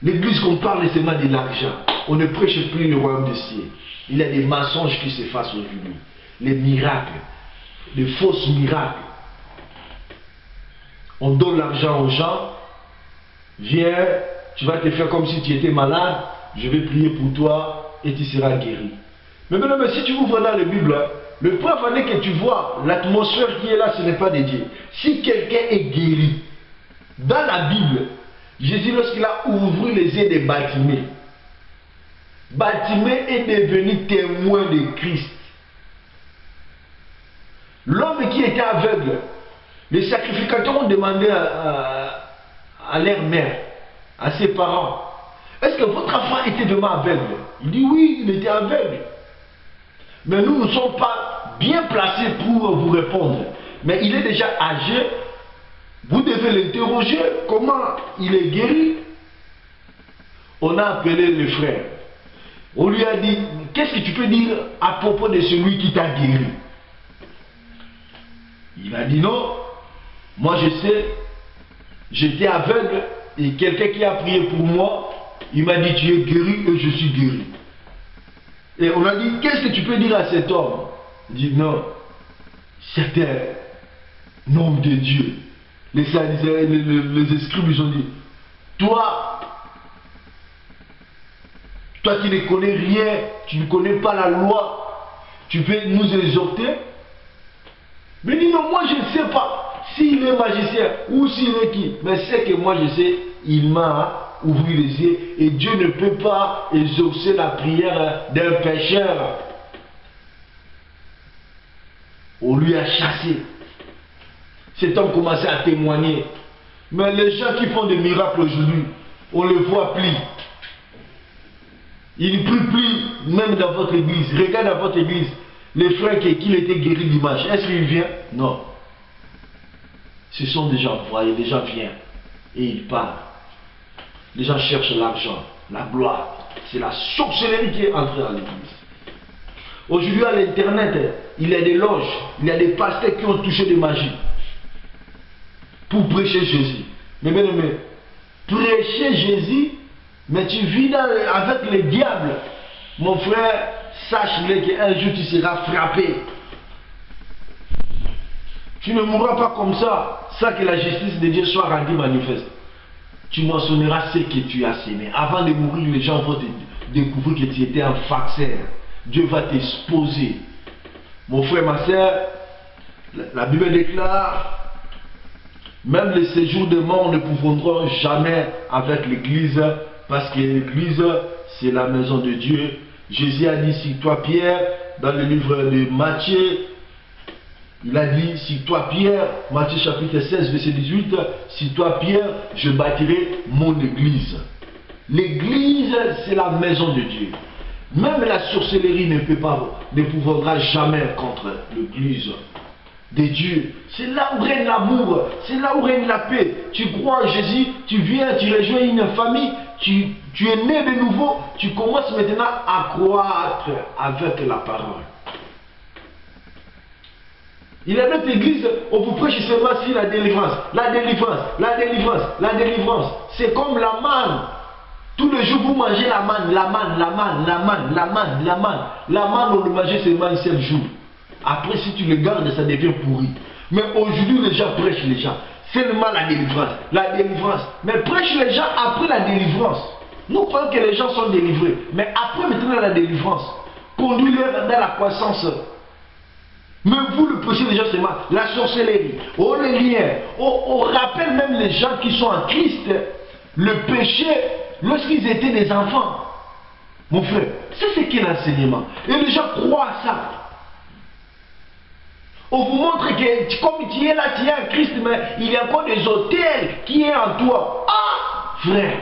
L'église qu'on parle seulement de l'argent. On ne prêche plus le royaume des cieux. Il y a des mensonges qui s'effacent aujourd'hui. Les miracles, les fausses miracles. On donne l'argent aux gens. Viens, tu vas te faire comme si tu étais malade. Je vais prier pour toi et tu seras guéri. Mais maintenant, si tu ouvres dans la Bible, le preuve est que tu vois l'atmosphère qui est là, ce n'est pas de Dieu. Si quelqu'un est guéri, dans la Bible, Jésus, lorsqu'il a ouvert les yeux de Bartimée, Bartimée est devenu témoin de Christ. L'homme qui était aveugle, les sacrificateurs ont demandé à leur mère, à ses parents, est-ce que votre enfant était vraiment aveugle? Il dit oui, il était aveugle. Mais nous ne sommes pas bien placés pour vous répondre. Mais il est déjà âgé. Vous devez l'interroger. Comment il est guéri? On a appelé le frère. On lui a dit, qu'est-ce que tu peux dire à propos de celui qui t'a guéri? Il a dit non. Moi je sais, j'étais aveugle et quelqu'un qui a prié pour moi, il m'a dit tu es guéri et je suis guéri. Et on a dit qu'est-ce que tu peux dire à cet homme? Il dit non, c'est un homme de Dieu. Les escribes ils ont dit toi qui ne connais rien, tu ne connais pas la loi, tu peux nous exhorter? Mais dis non, moi je ne sais pas s'il est magicien ou s'il est qui. Mais c'est que moi je sais, il m'a ouvert les yeux et Dieu ne peut pas exaucer la prière d'un pécheur. On lui a chassé. Cet homme commençait à témoigner. Mais les gens qui font des miracles aujourd'hui, on ne les voit plus. Ils ne prient plus, même dans votre église. Regarde dans votre église. Les frères qui étaient guéris d'image, est-ce qu'ils viennent? Non. Ce sont des gens voyés, des gens viennent et ils parlent. Les gens cherchent l'argent, la gloire. C'est la sorcellerie qui est entrée dans l'église. Aujourd'hui à l'internet, il y a des loges, il y a des pasteurs qui ont touché des magies pour prêcher Jésus. Mais bien aimé, prêcher Jésus, mais tu vis avec le diable. Mon frère, sache-le qu'un jour tu seras frappé. Tu ne mourras pas comme ça, sans que la justice de Dieu soit rendue manifeste. Tu moissonneras ce que tu as semé. Avant de mourir, les gens vont te découvrir que tu étais un farceur. Dieu va t'exposer. Mon frère, ma soeur, la Bible déclare, même les séjours de mort ne pourront jamais avec l'église, parce que l'église, c'est la maison de Dieu. Jésus a dit, si toi Pierre, dans le livre de Matthieu, il a dit, si toi Pierre, Matthieu chapitre 16, verset 18, si toi Pierre, je bâtirai mon église. L'église, c'est la maison de Dieu. Même la sorcellerie ne pourra jamais contre l'église. de Dieu. C'est là où règne l'amour, c'est là où règne la paix. Tu crois en Jésus, tu viens, tu rejoins une famille, tu es né de nouveau, tu commences maintenant à croître avec la parole. Il y a notre église, on vous prêche seulement sur la délivrance, la délivrance, la délivrance, la délivrance. C'est comme la manne. Tous les jours vous mangez la manne, la manne, la manne, la manne, la manne, la manne. La manne, on le mangeait seulement un seul jour. Après, si tu le gardes, ça devient pourri. Mais aujourd'hui, les gens prêchent les gens. Seulement la délivrance, la délivrance. Mais prêchent les gens après la délivrance. Nous croyons que les gens sont délivrés. Mais après maintenant la délivrance, conduis-les dans la croissance. Mais vous le prêchez les gens seulement. La sorcellerie, oh les liens. On rappelle même les gens qui sont en Christ le péché lorsqu'ils étaient des enfants. Mon frère, c'est ce qu'est l'enseignement. Et les gens croient à ça. On vous montre que comme tu es là, tu es en Christ, mais il y a encore des autels qui est en toi. Ah, frère,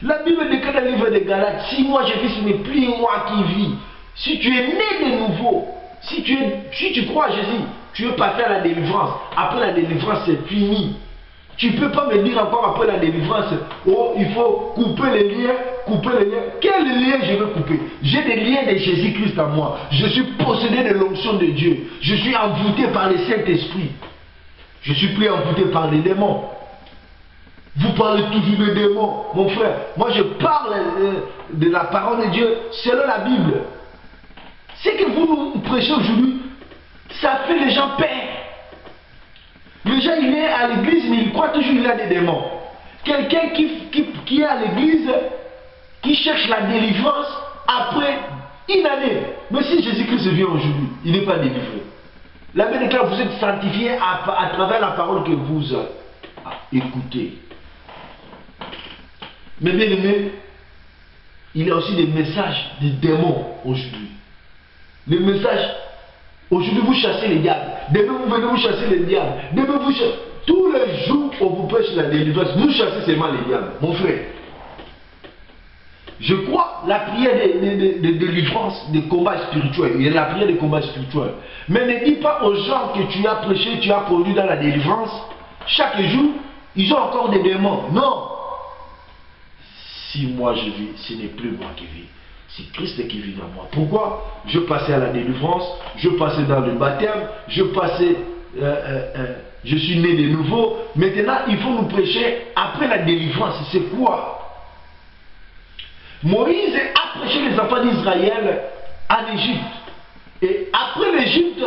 la Bible déclare dans le livre de Galates, si moi je vis, ce n'est plus moi qui vis. Si tu es né de nouveau, si tu crois à Jésus, tu ne veux pas faire la délivrance. Après la délivrance, c'est fini. Tu ne peux pas me dire encore après la délivrance, oh, il faut couper les liens, couper les liens. Quel lien je veux couper? J'ai des liens de Jésus-Christ en moi. Je suis possédé de l'onction de Dieu. Je suis envoûté par le Saint-Esprit. Je suis plus envoûté par les démons. Vous parlez toujours des démons, mon frère. Moi, je parle de la parole de Dieu selon la Bible. Ce que vous nous prêchez aujourd'hui, ça fait les gens peur. Le gens, il est à l'église, mais il croit toujours qu'il a des démons. Quelqu'un qui est à l'église, qui cherche la délivrance après une année. Mais si Jésus-Christ vient aujourd'hui, il n'est pas délivré. La Bible déclare que vous êtes sanctifiés à travers la parole que vous écoutez. Mais bien aimé, il y a aussi des messages des démons aujourd'hui. Les messages, aujourd'hui vous chassez les diables. Demain vous venez vous chasser les diables. Demain vous chassez. Tous les jours on vous prêche la délivrance, vous chassez seulement les diables. Mon frère, je crois la prière de délivrance, des combats spirituels. Il y a la prière des combats spirituels. Mais ne dis pas aux gens que tu as prêché, tu as conduit dans la délivrance. Chaque jour, ils ont encore des démons. Non. Si moi je vis, ce n'est plus moi qui vis. C'est Christ qui vit dans moi. Pourquoi? Je passais à la délivrance, je passais dans le baptême, je suis né de nouveau. Maintenant, il faut nous prêcher après la délivrance. C'est quoi? Moïse a prêché les enfants d'Israël en Égypte. Et après l'Égypte,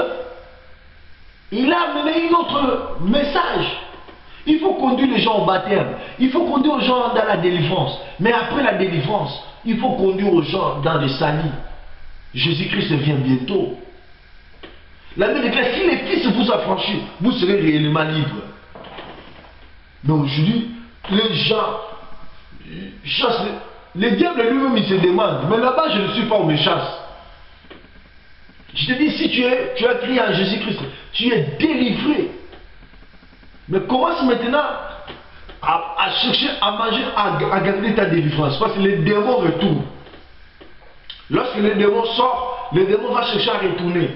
il a amené un autre message. Il faut conduire les gens au baptême. Il faut conduire les gens dans la délivrance. Mais après la délivrance, il faut conduire les gens dans le salut. Jésus-Christ vient bientôt. La Bible déclare, si les fils vous affranchissent, vous serez réellement libres. Mais aujourd'hui, les gens chassent. Le diable lui-même, il se demande, mais là-bas, je ne suis pas où me chasse. Je te dis, si tu as crié à Jésus-Christ, tu es délivré. Mais commence maintenant à chercher à manger, à garder ta délivrance. Parce que les démons retournent. Lorsque les démons sortent, le démon va chercher à retourner.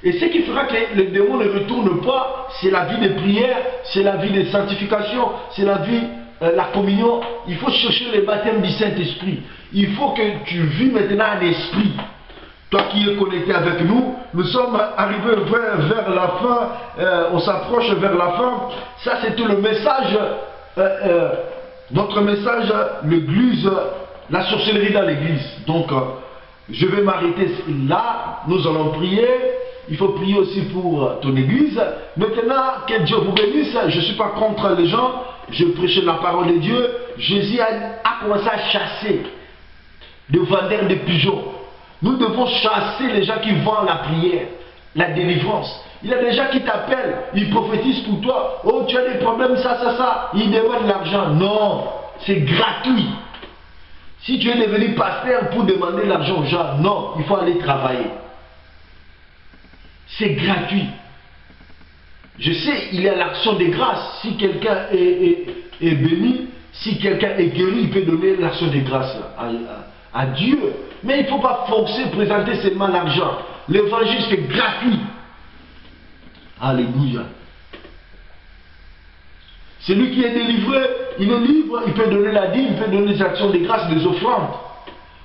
Et ce qui fera que les démons ne retournent pas, c'est la vie de prière, c'est la vie de sanctification, c'est la vie, la communion. Il faut chercher le baptême du Saint-Esprit. Il faut que tu vis maintenant en esprit. Toi qui es connecté avec nous, nous sommes arrivés vers la fin, on s'approche vers la fin. Ça c'était le message, notre message, l'église, la sorcellerie dans l'église. Donc, je vais m'arrêter là, nous allons prier. Il faut prier aussi pour ton église. Maintenant, que Dieu vous bénisse. Je ne suis pas contre les gens, je prêche la parole de Dieu. Jésus a commencé à chasser des vendeurs de pigeons. Nous devons chasser les gens qui vendent la prière, la délivrance. Il y a des gens qui t'appellent, ils prophétisent pour toi. Oh, tu as des problèmes, ça. Ils demandent de l'argent. Non, c'est gratuit. Si tu es devenu pasteur pour demander l'argent aux gens, non, il faut aller travailler. C'est gratuit. Je sais, il y a l'action de grâce. Si quelqu'un est béni, si quelqu'un est guéri, il peut donner l'action de grâce à Dieu. Mais il ne faut pas forcer, présenter seulement l'argent. L'évangile, c'est gratuit. Alléluia. Celui qui est délivré, il est libre, il peut donner la dîme, il peut donner des actions de grâce, des offrandes.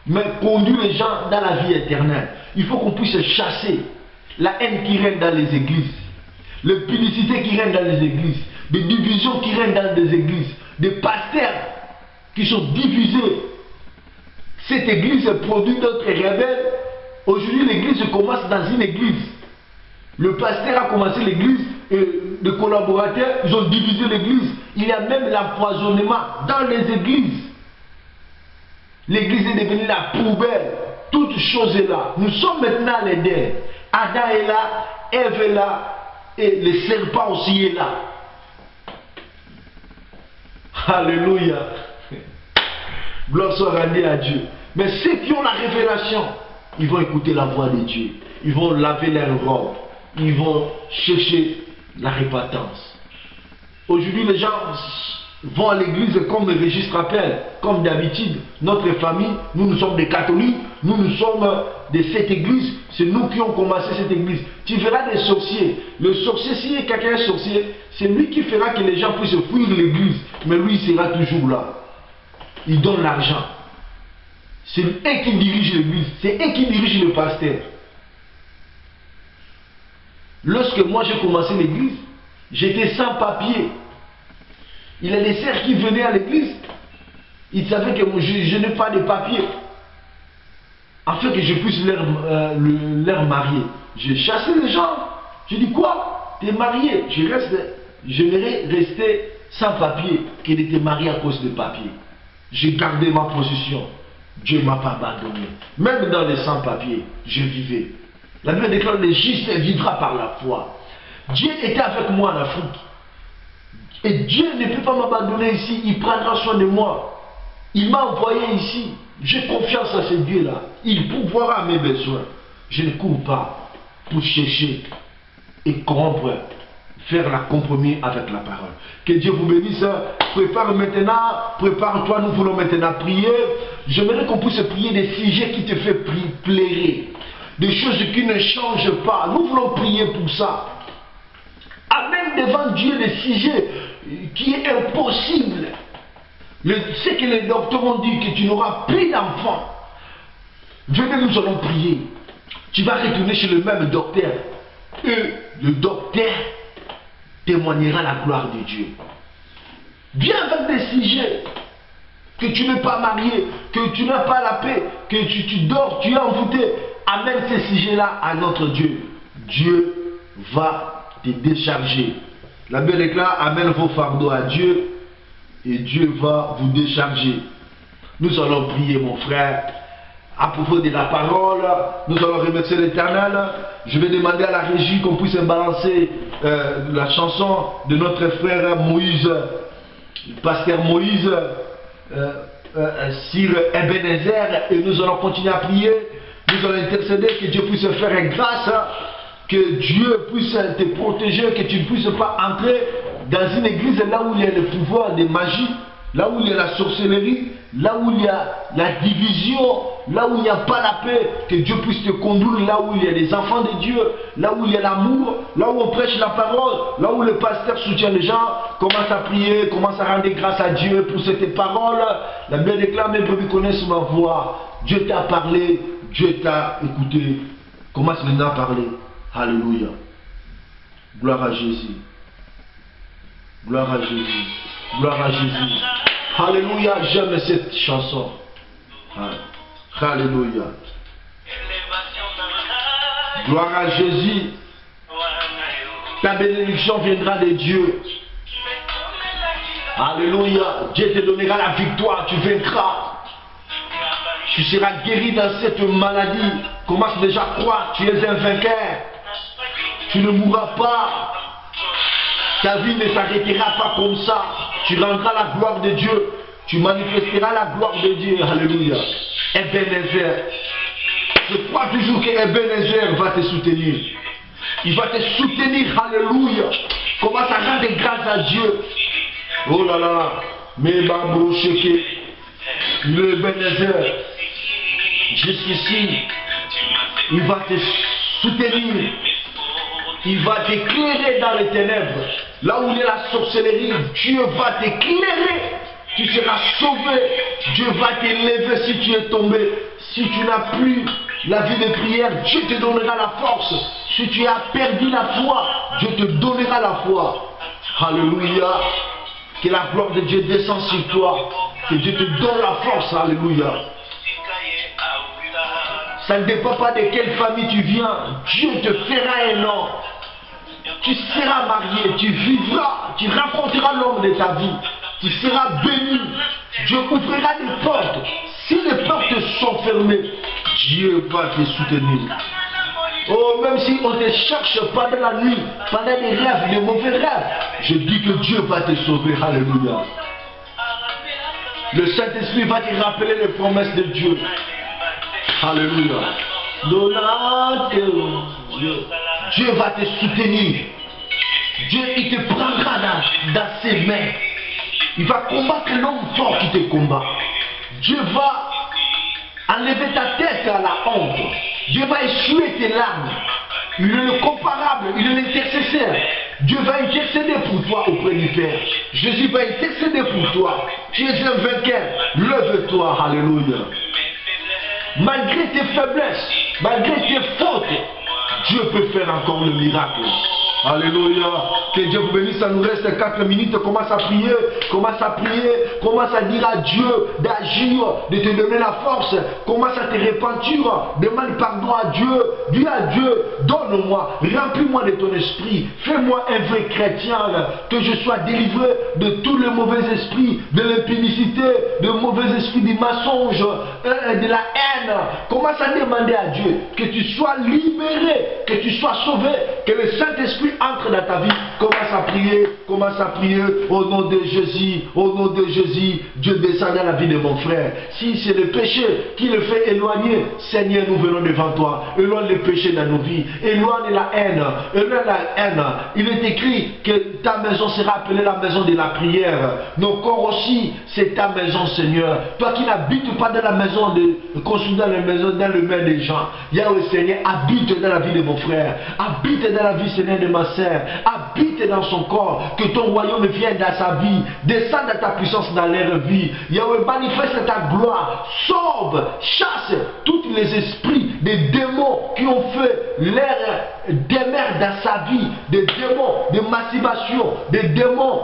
Mais conduire les gens dans la vie éternelle. Il faut qu'on puisse chasser la haine qui règne dans les églises, les publicités qui règnent dans les églises, des divisions qui règnent dans des églises, des pasteurs qui sont divisés. Cette église est produit d'autres rebelles. Aujourd'hui, l'église commence dans une église. Le pasteur a commencé l'église et les collaborateurs, ils ont divisé l'église. Il y a même l'empoisonnement dans les églises. L'église est devenue la poubelle. Toute chose est là. Nous sommes maintenant les deux. Adam est là, Ève est là, et le serpent aussi est là. Alléluia. Gloire soit rendue à Dieu. Mais ceux qui ont la révélation, ils vont écouter la voix de Dieu. Ils vont laver leurs robes. Ils vont chercher la repentance. Aujourd'hui, les gens vont à l'église comme le registre rappelle, comme d'habitude. Notre famille, nous sommes des catholiques, nous sommes de cette église. C'est nous qui avons commencé cette église. Tu verras des sorciers. Le sorcier, si quelqu'un est sorcier, c'est lui qui fera que les gens puissent fuir l'église. Mais lui, il sera toujours là. Il donne l'argent. C'est eux qui dirigent l'église. C'est eux qui dirigent le pasteur. Lorsque moi j'ai commencé l'église, j'étais sans papier. Il y a des sœurs qui venaient à l'église. Ils savaient que je n'ai pas de papier. Afin que je puisse leur marier. J'ai chassé les gens. Je dis quoi? Tu es marié? J'aimerais rester sans papier que de te marier à cause de papier. J'ai gardé ma position. Dieu ne m'a pas abandonné. Même dans les sans-papiers, je vivais. La Bible déclare le juste vivra par la foi. Dieu était avec moi en Afrique. Et Dieu ne peut pas m'abandonner ici. Il prendra soin de moi. Il m'a envoyé ici. J'ai confiance à ce Dieu-là. Il pourvoira mes besoins. Je ne cours pas pour chercher et corrompre, faire la compromis avec la parole. Que Dieu vous bénisse. Prépare maintenant, prépare-toi, nous voulons maintenant prier. J'aimerais qu'on puisse prier des sujets qui te font pleurer. Des choses qui ne changent pas. Nous voulons prier pour ça. Amène devant Dieu les sujets qui est impossible. Ce que les docteurs ont dit, que tu n'auras plus d'enfants. Venez, nous allons prier. Tu vas retourner chez le même docteur. Et le docteur témoignera la gloire de Dieu. Viens avec des sujets. Que tu n'es pas marié, que tu n'as pas la paix, que tu dors, tu es envoûté. Amène ces sujets-là à notre Dieu. Dieu va te décharger. La Bible déclare, amène vos fardeaux à Dieu et Dieu va vous décharger. Nous allons prier, mon frère. À propos de la parole, nous allons remercier l'Éternel. Je vais demander à la régie qu'on puisse balancer la chanson de notre frère Moïse, le pasteur Moïse, sur Ebenezer, et nous allons continuer à prier. Nous allons intercéder, que Dieu puisse faire grâce, que Dieu puisse te protéger, que tu ne puisses pas entrer dans une église là où il y a le pouvoir de magie, là où il y a la sorcellerie, là où il y a la division, là où il n'y a pas la paix, que Dieu puisse te conduire là où il y a les enfants de Dieu, là où il y a l'amour, là où on prêche la parole, là où le pasteur soutient les gens, commence à prier, commence à rendre grâce à Dieu pour cette parole. La Bible déclare, mes brebis connaissent ma voix. Dieu t'a parlé, Dieu t'a écouté. Commence maintenant à parler. Alléluia. Gloire à Jésus. Gloire à Jésus. Gloire à Jésus. Alléluia. J'aime cette chanson. Alléluia. Gloire à Jésus. Ta bénédiction viendra de Dieu. Alléluia. Dieu te donnera la victoire. Tu vaincras. Tu seras guéri dans cette maladie. Commence déjà à croire. Tu es un vainqueur. Tu ne mourras pas. Ta vie ne s'arrêtera pas comme ça. Tu rendras la gloire de Dieu. Tu manifesteras la gloire de Dieu. Alléluia. Ebenezer. Je crois toujours que Ebenezer va te soutenir. Il va te soutenir. Alléluia. Commence à rendre grâce à Dieu. Oh là là. Mais Babou Cheke. Le Ebenezer. Jusqu'ici. Il va te soutenir. Il va t'éclairer dans les ténèbres. Là où il y a la sorcellerie, Dieu va t'éclairer. Tu seras sauvé. Dieu va t'élever si tu es tombé. Si tu n'as plus la vie de prière, Dieu te donnera la force. Si tu as perdu la foi, Dieu te donnera la foi. Alléluia. Que la gloire de Dieu descende sur toi. Que Dieu te donne la force. Alléluia. Ça ne dépend pas de quelle famille tu viens. Dieu te fera un nom. Tu seras marié, tu vivras, tu rencontreras l'homme de ta vie. Tu seras béni. Dieu ouvrira des portes. Si les portes sont fermées, Dieu va te soutenir. Oh, même si on te cherche pendant la nuit, pendant des rêves, des mauvais rêves, je dis que Dieu va te sauver. Alléluia. Le Saint-Esprit va te rappeler les promesses de Dieu. Alléluia. Dieu va te soutenir. Dieu, il te prendra dans ses mains. Il va combattre l'homme fort qui te combat. Dieu va enlever ta tête à la honte. Dieu va essuyer tes larmes. Il est le comparable, il est l'intercesseur. Dieu va intercéder pour toi auprès du Père. Jésus va intercéder pour toi. Tu es un vainqueur. Lève-toi, alléluia. Malgré tes faiblesses, malgré tes fautes, Dieu peut faire encore le miracle. Alléluia. Que Dieu vous bénisse. Ça nous reste 4 minutes. Commence à prier. Commence à prier. Commence à dire à Dieu d'agir, de te donner la force. Commence à te repentir. Demande pardon à Dieu. Dis à Dieu, donne-moi. Remplis-moi de ton esprit. Fais-moi un vrai chrétien. Que je sois délivré de tous les mauvais esprits, de l'impudicité, de mauvais esprits, du mensonge, de la haine. Commence à demander à Dieu que tu sois libéré, que tu sois sauvé, que le Saint-Esprit entre dans ta vie. Commence à prier au nom de Jésus, au nom de Jésus. Dieu descend dans la vie de mon frère. Si c'est le péché qui le fait éloigner, Seigneur, nous venons devant toi. Éloigne le péché dans nos vies, éloigne la haine, éloigne la haine. Il est écrit que ta maison sera appelée la maison de la prière. Nos corps aussi, c'est ta maison, Seigneur. Toi qui n'habites pas dans la maison construite dans le main des gens. Yahweh, Seigneur, habite dans la vie de mon frère, habite dans la vie, Seigneur, de ma sœur, habite dans son corps, que ton royaume vienne dans sa vie, descende dans ta puissance dans leur vie. Yahweh, manifeste ta gloire, sauve, chasse tous les esprits des démons qui ont fait leur demeure dans sa vie, des démons de masturbation, des démons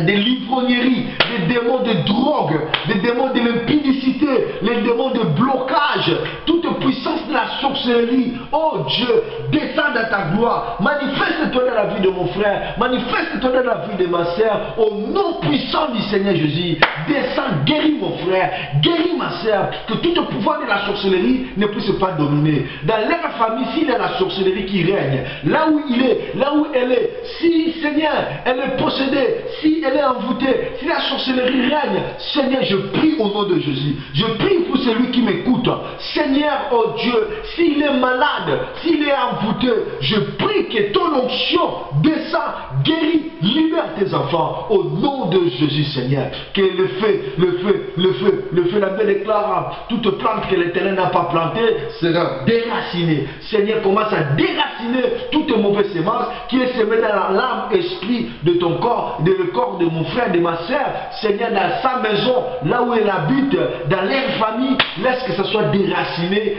des livrogneries, des démons de drogue, des démons de l'impudicité, les démons de blocage, toute puissance de la sorcellerie. Oh Dieu, descends dans ta gloire, manifeste-toi dans la vie de mon frère, manifeste-toi dans la vie de ma sœur, au nom puissant du Seigneur Jésus. Descends, guéris mon frère, guéris ma sœur, que tout le pouvoir de la sorcellerie ne puisse pas dominer. Dans leur famille, s'il y a la sorcellerie qui règne, là où il est, là où elle est, si Seigneur, elle est possédée, si elle est envoûtée, si la sorcellerie règne, Seigneur, je prie au nom de Jésus. Je prie pour celui qui m'écoute. Seigneur, oh Dieu, s'il est malade, s'il est envoûté, je prie que ton onction descend, guérit, libère tes enfants. Au nom de Jésus, Seigneur. Que le feu, la Bible déclare, toute plante que l'Éternel n'a pas plantée sera déracinée. Seigneur, commence à déraciner toute mauvaise sémence qui est semée dans l'âme, esprit de ton corps, de le corps de mon frère, de ma soeur. Seigneur, dans sa maison, là où elle habite, dans leur famille, laisse que ça soit déraciné.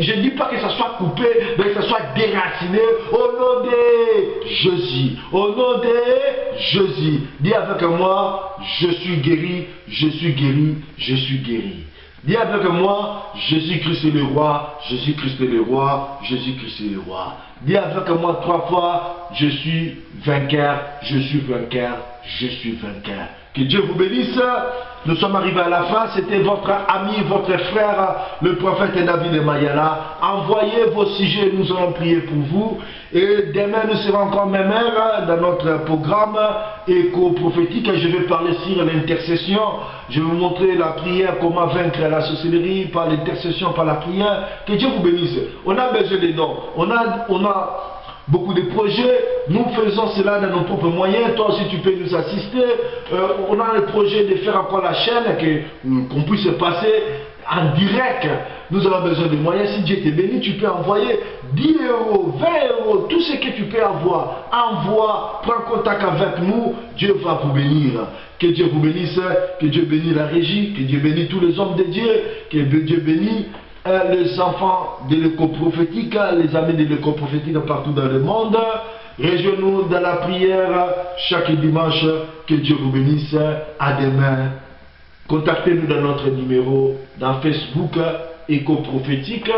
Je ne dis pas que ça soit coupé, mais que ça soit déraciné. Au nom de Jésus. Au nom de Jésus. Dis avec moi, je suis guéri, je suis guéri, je suis guéri. Dis avec moi, Jésus-Christ est le roi, Jésus-Christ est le roi, Jésus-Christ est le roi. Dis avec moi 3 fois, je suis vainqueur, je suis vainqueur, je suis vainqueur. Que Dieu vous bénisse. Nous sommes arrivés à la fin. C'était votre ami, votre frère, le prophète David Mayala. Envoyez vos sujets, nous allons prier pour vous. Et demain, nous serons encore même heure dans notre programme éco-prophétique. Je vais parler sur l'intercession. Je vais vous montrer la prière, comment vaincre la sorcellerie par l'intercession, par la prière. Que Dieu vous bénisse. On a besoin des dons. On a beaucoup de projets, nous faisons cela dans nos propres moyens. Toi aussi tu peux nous assister. On a le projet de faire encore la chaîne, qu'on puisse passer en direct. Nous avons besoin de moyens. Si Dieu te bénit, tu peux envoyer 10 euros, 20 euros, tout ce que tu peux avoir, envoie, prends contact avec nous, Dieu va vous bénir. Que Dieu vous bénisse, que Dieu bénisse la régie, que Dieu bénisse tous les hommes de Dieu, que Dieu bénisse les enfants de l'école prophétique, les amis de l'école prophétique partout dans le monde. Rejoignez-nous dans la prière chaque dimanche. Que Dieu vous bénisse. À demain. Contactez-nous dans notre numéro dans Facebook, Éco Prophétique.